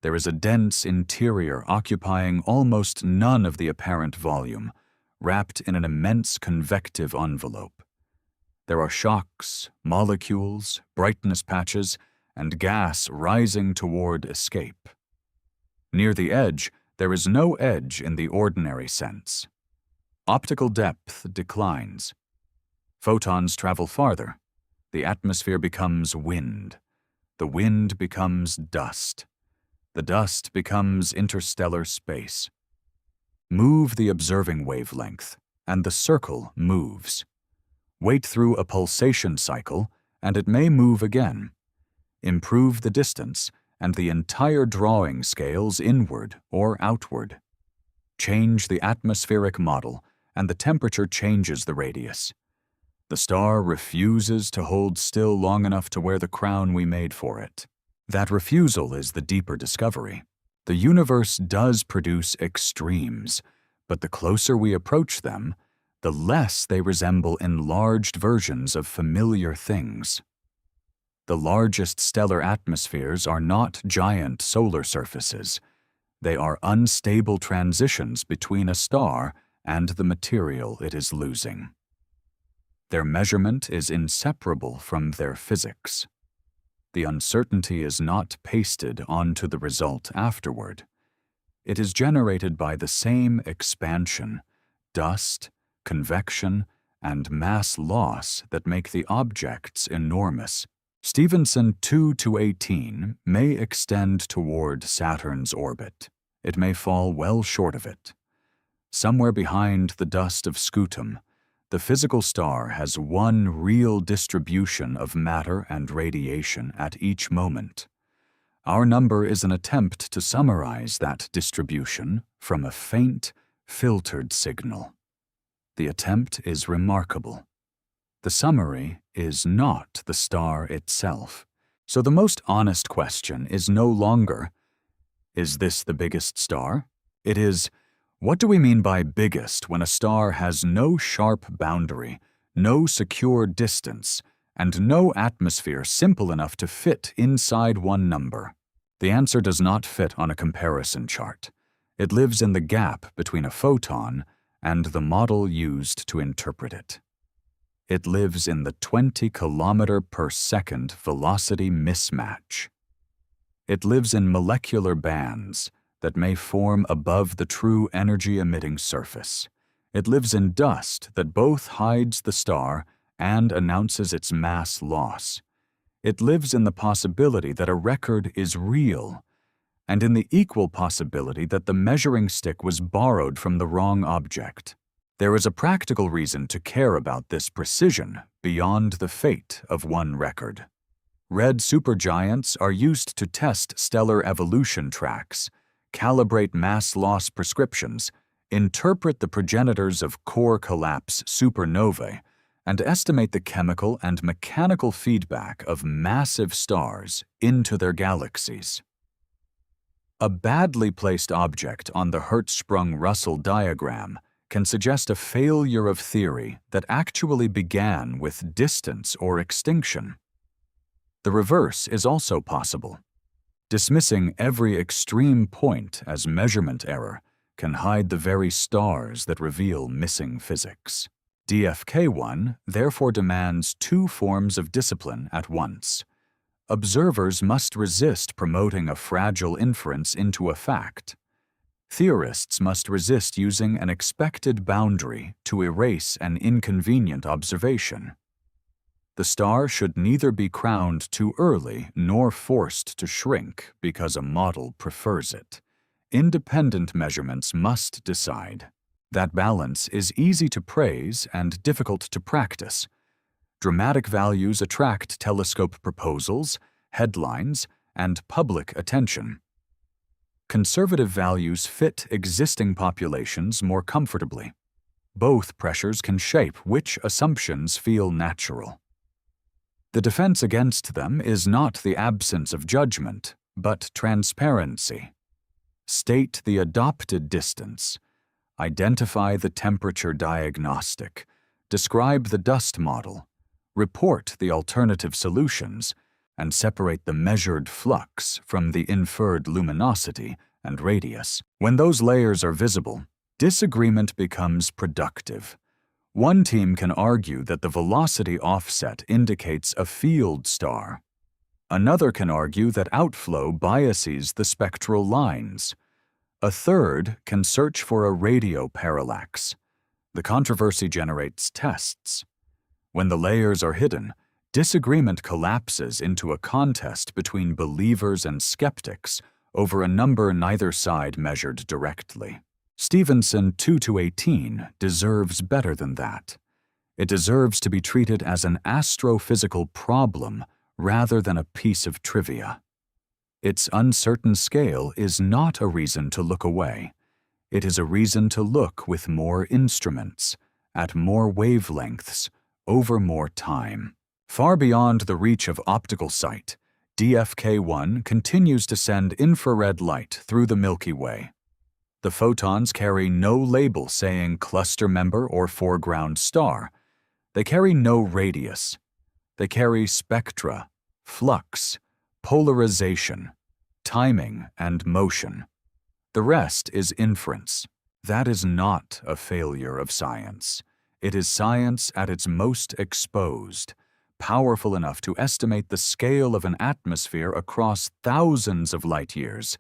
There is a dense interior occupying almost none of the apparent volume, wrapped in an immense convective envelope. There are shocks, molecules, brightness patches, and gas rising toward escape. Near the edge, there is no edge in the ordinary sense. Optical depth declines. Photons travel farther. The atmosphere becomes wind. The wind becomes dust. The dust becomes interstellar space. Move the observing wavelength, and the circle moves. Wait through a pulsation cycle, and it may move again. Improve the distance, and the entire drawing scales inward or outward. Change the atmospheric model, and the temperature changes the radius. The star refuses to hold still long enough to wear the crown we made for it. That refusal is the deeper discovery. The universe does produce extremes, but the closer we approach them, the less they resemble enlarged versions of familiar things. The largest stellar atmospheres are not giant solar surfaces. They are unstable transitions between a star and the material it is losing. Their measurement is inseparable from their physics. The uncertainty is not pasted onto the result afterward. It is generated by the same expansion, dust, convection, and mass loss that make the objects enormous. Stephenson 2-18 may extend toward Saturn's orbit. It may fall well short of it. Somewhere behind the dust of Scutum, the physical star has one real distribution of matter and radiation at each moment. Our number is an attempt to summarize that distribution from a faint, filtered signal. The attempt is remarkable. The summary is not the star itself. So the most honest question is no longer, is this the biggest star? It is, what do we mean by biggest when a star has no sharp boundary, no secure distance, and no atmosphere simple enough to fit inside one number? The answer does not fit on a comparison chart. It lives in the gap between a photon and the model used to interpret it. It lives in the 20 km/s velocity mismatch. It lives in molecular bands that may form above the true energy-emitting surface. It lives in dust that both hides the star and announces its mass loss. It lives in the possibility that a record is real, and in the equal possibility that the measuring stick was borrowed from the wrong object. There is a practical reason to care about this precision beyond the fate of one record. Red supergiants are used to test stellar evolution tracks, calibrate mass loss prescriptions, interpret the progenitors of core collapse supernovae, and estimate the chemical and mechanical feedback of massive stars into their galaxies. A badly placed object on the Hertzsprung-Russell diagram can suggest a failure of theory that actually began with distance or extinction. The reverse is also possible. Dismissing every extreme point as measurement error can hide the very stars that reveal missing physics. DFK1 therefore demands two forms of discipline at once. Observers must resist promoting a fragile inference into a fact. Theorists must resist using an expected boundary to erase an inconvenient observation. The star should neither be crowned too early nor forced to shrink because a model prefers it. Independent measurements must decide. That balance is easy to praise and difficult to practice. Dramatic values attract telescope proposals, headlines, and public attention. Conservative values fit existing populations more comfortably. Both pressures can shape which assumptions feel natural. The defense against them is not the absence of judgment, but transparency. State the adopted distance. Identify the temperature diagnostic. Describe the dust model. Report the alternative solutions, and separate the measured flux from the inferred luminosity and radius. When those layers are visible, disagreement becomes productive. One team can argue that the velocity offset indicates a field star. Another can argue that outflow biases the spectral lines. A third can search for a radio parallax. The controversy generates tests. When the layers are hidden, disagreement collapses into a contest between believers and skeptics over a number neither side measured directly. Stephenson 2-18 deserves better than that. It deserves to be treated as an astrophysical problem rather than a piece of trivia. Its uncertain scale is not a reason to look away. It is a reason to look with more instruments, at more wavelengths, over more time. Far beyond the reach of optical sight, DFK1 continues to send infrared light through the Milky Way. The photons carry no label saying cluster member or foreground star. They carry no radius. They carry spectra, flux, polarization, timing, and motion. The rest is inference. That is not a failure of science. It is science at its most exposed, powerful enough to estimate the scale of an atmosphere across thousands of light years,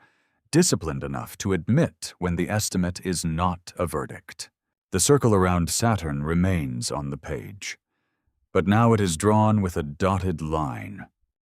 disciplined enough to admit when the estimate is not a verdict. The circle around Saturn remains on the page, but now it is drawn with a dotted line.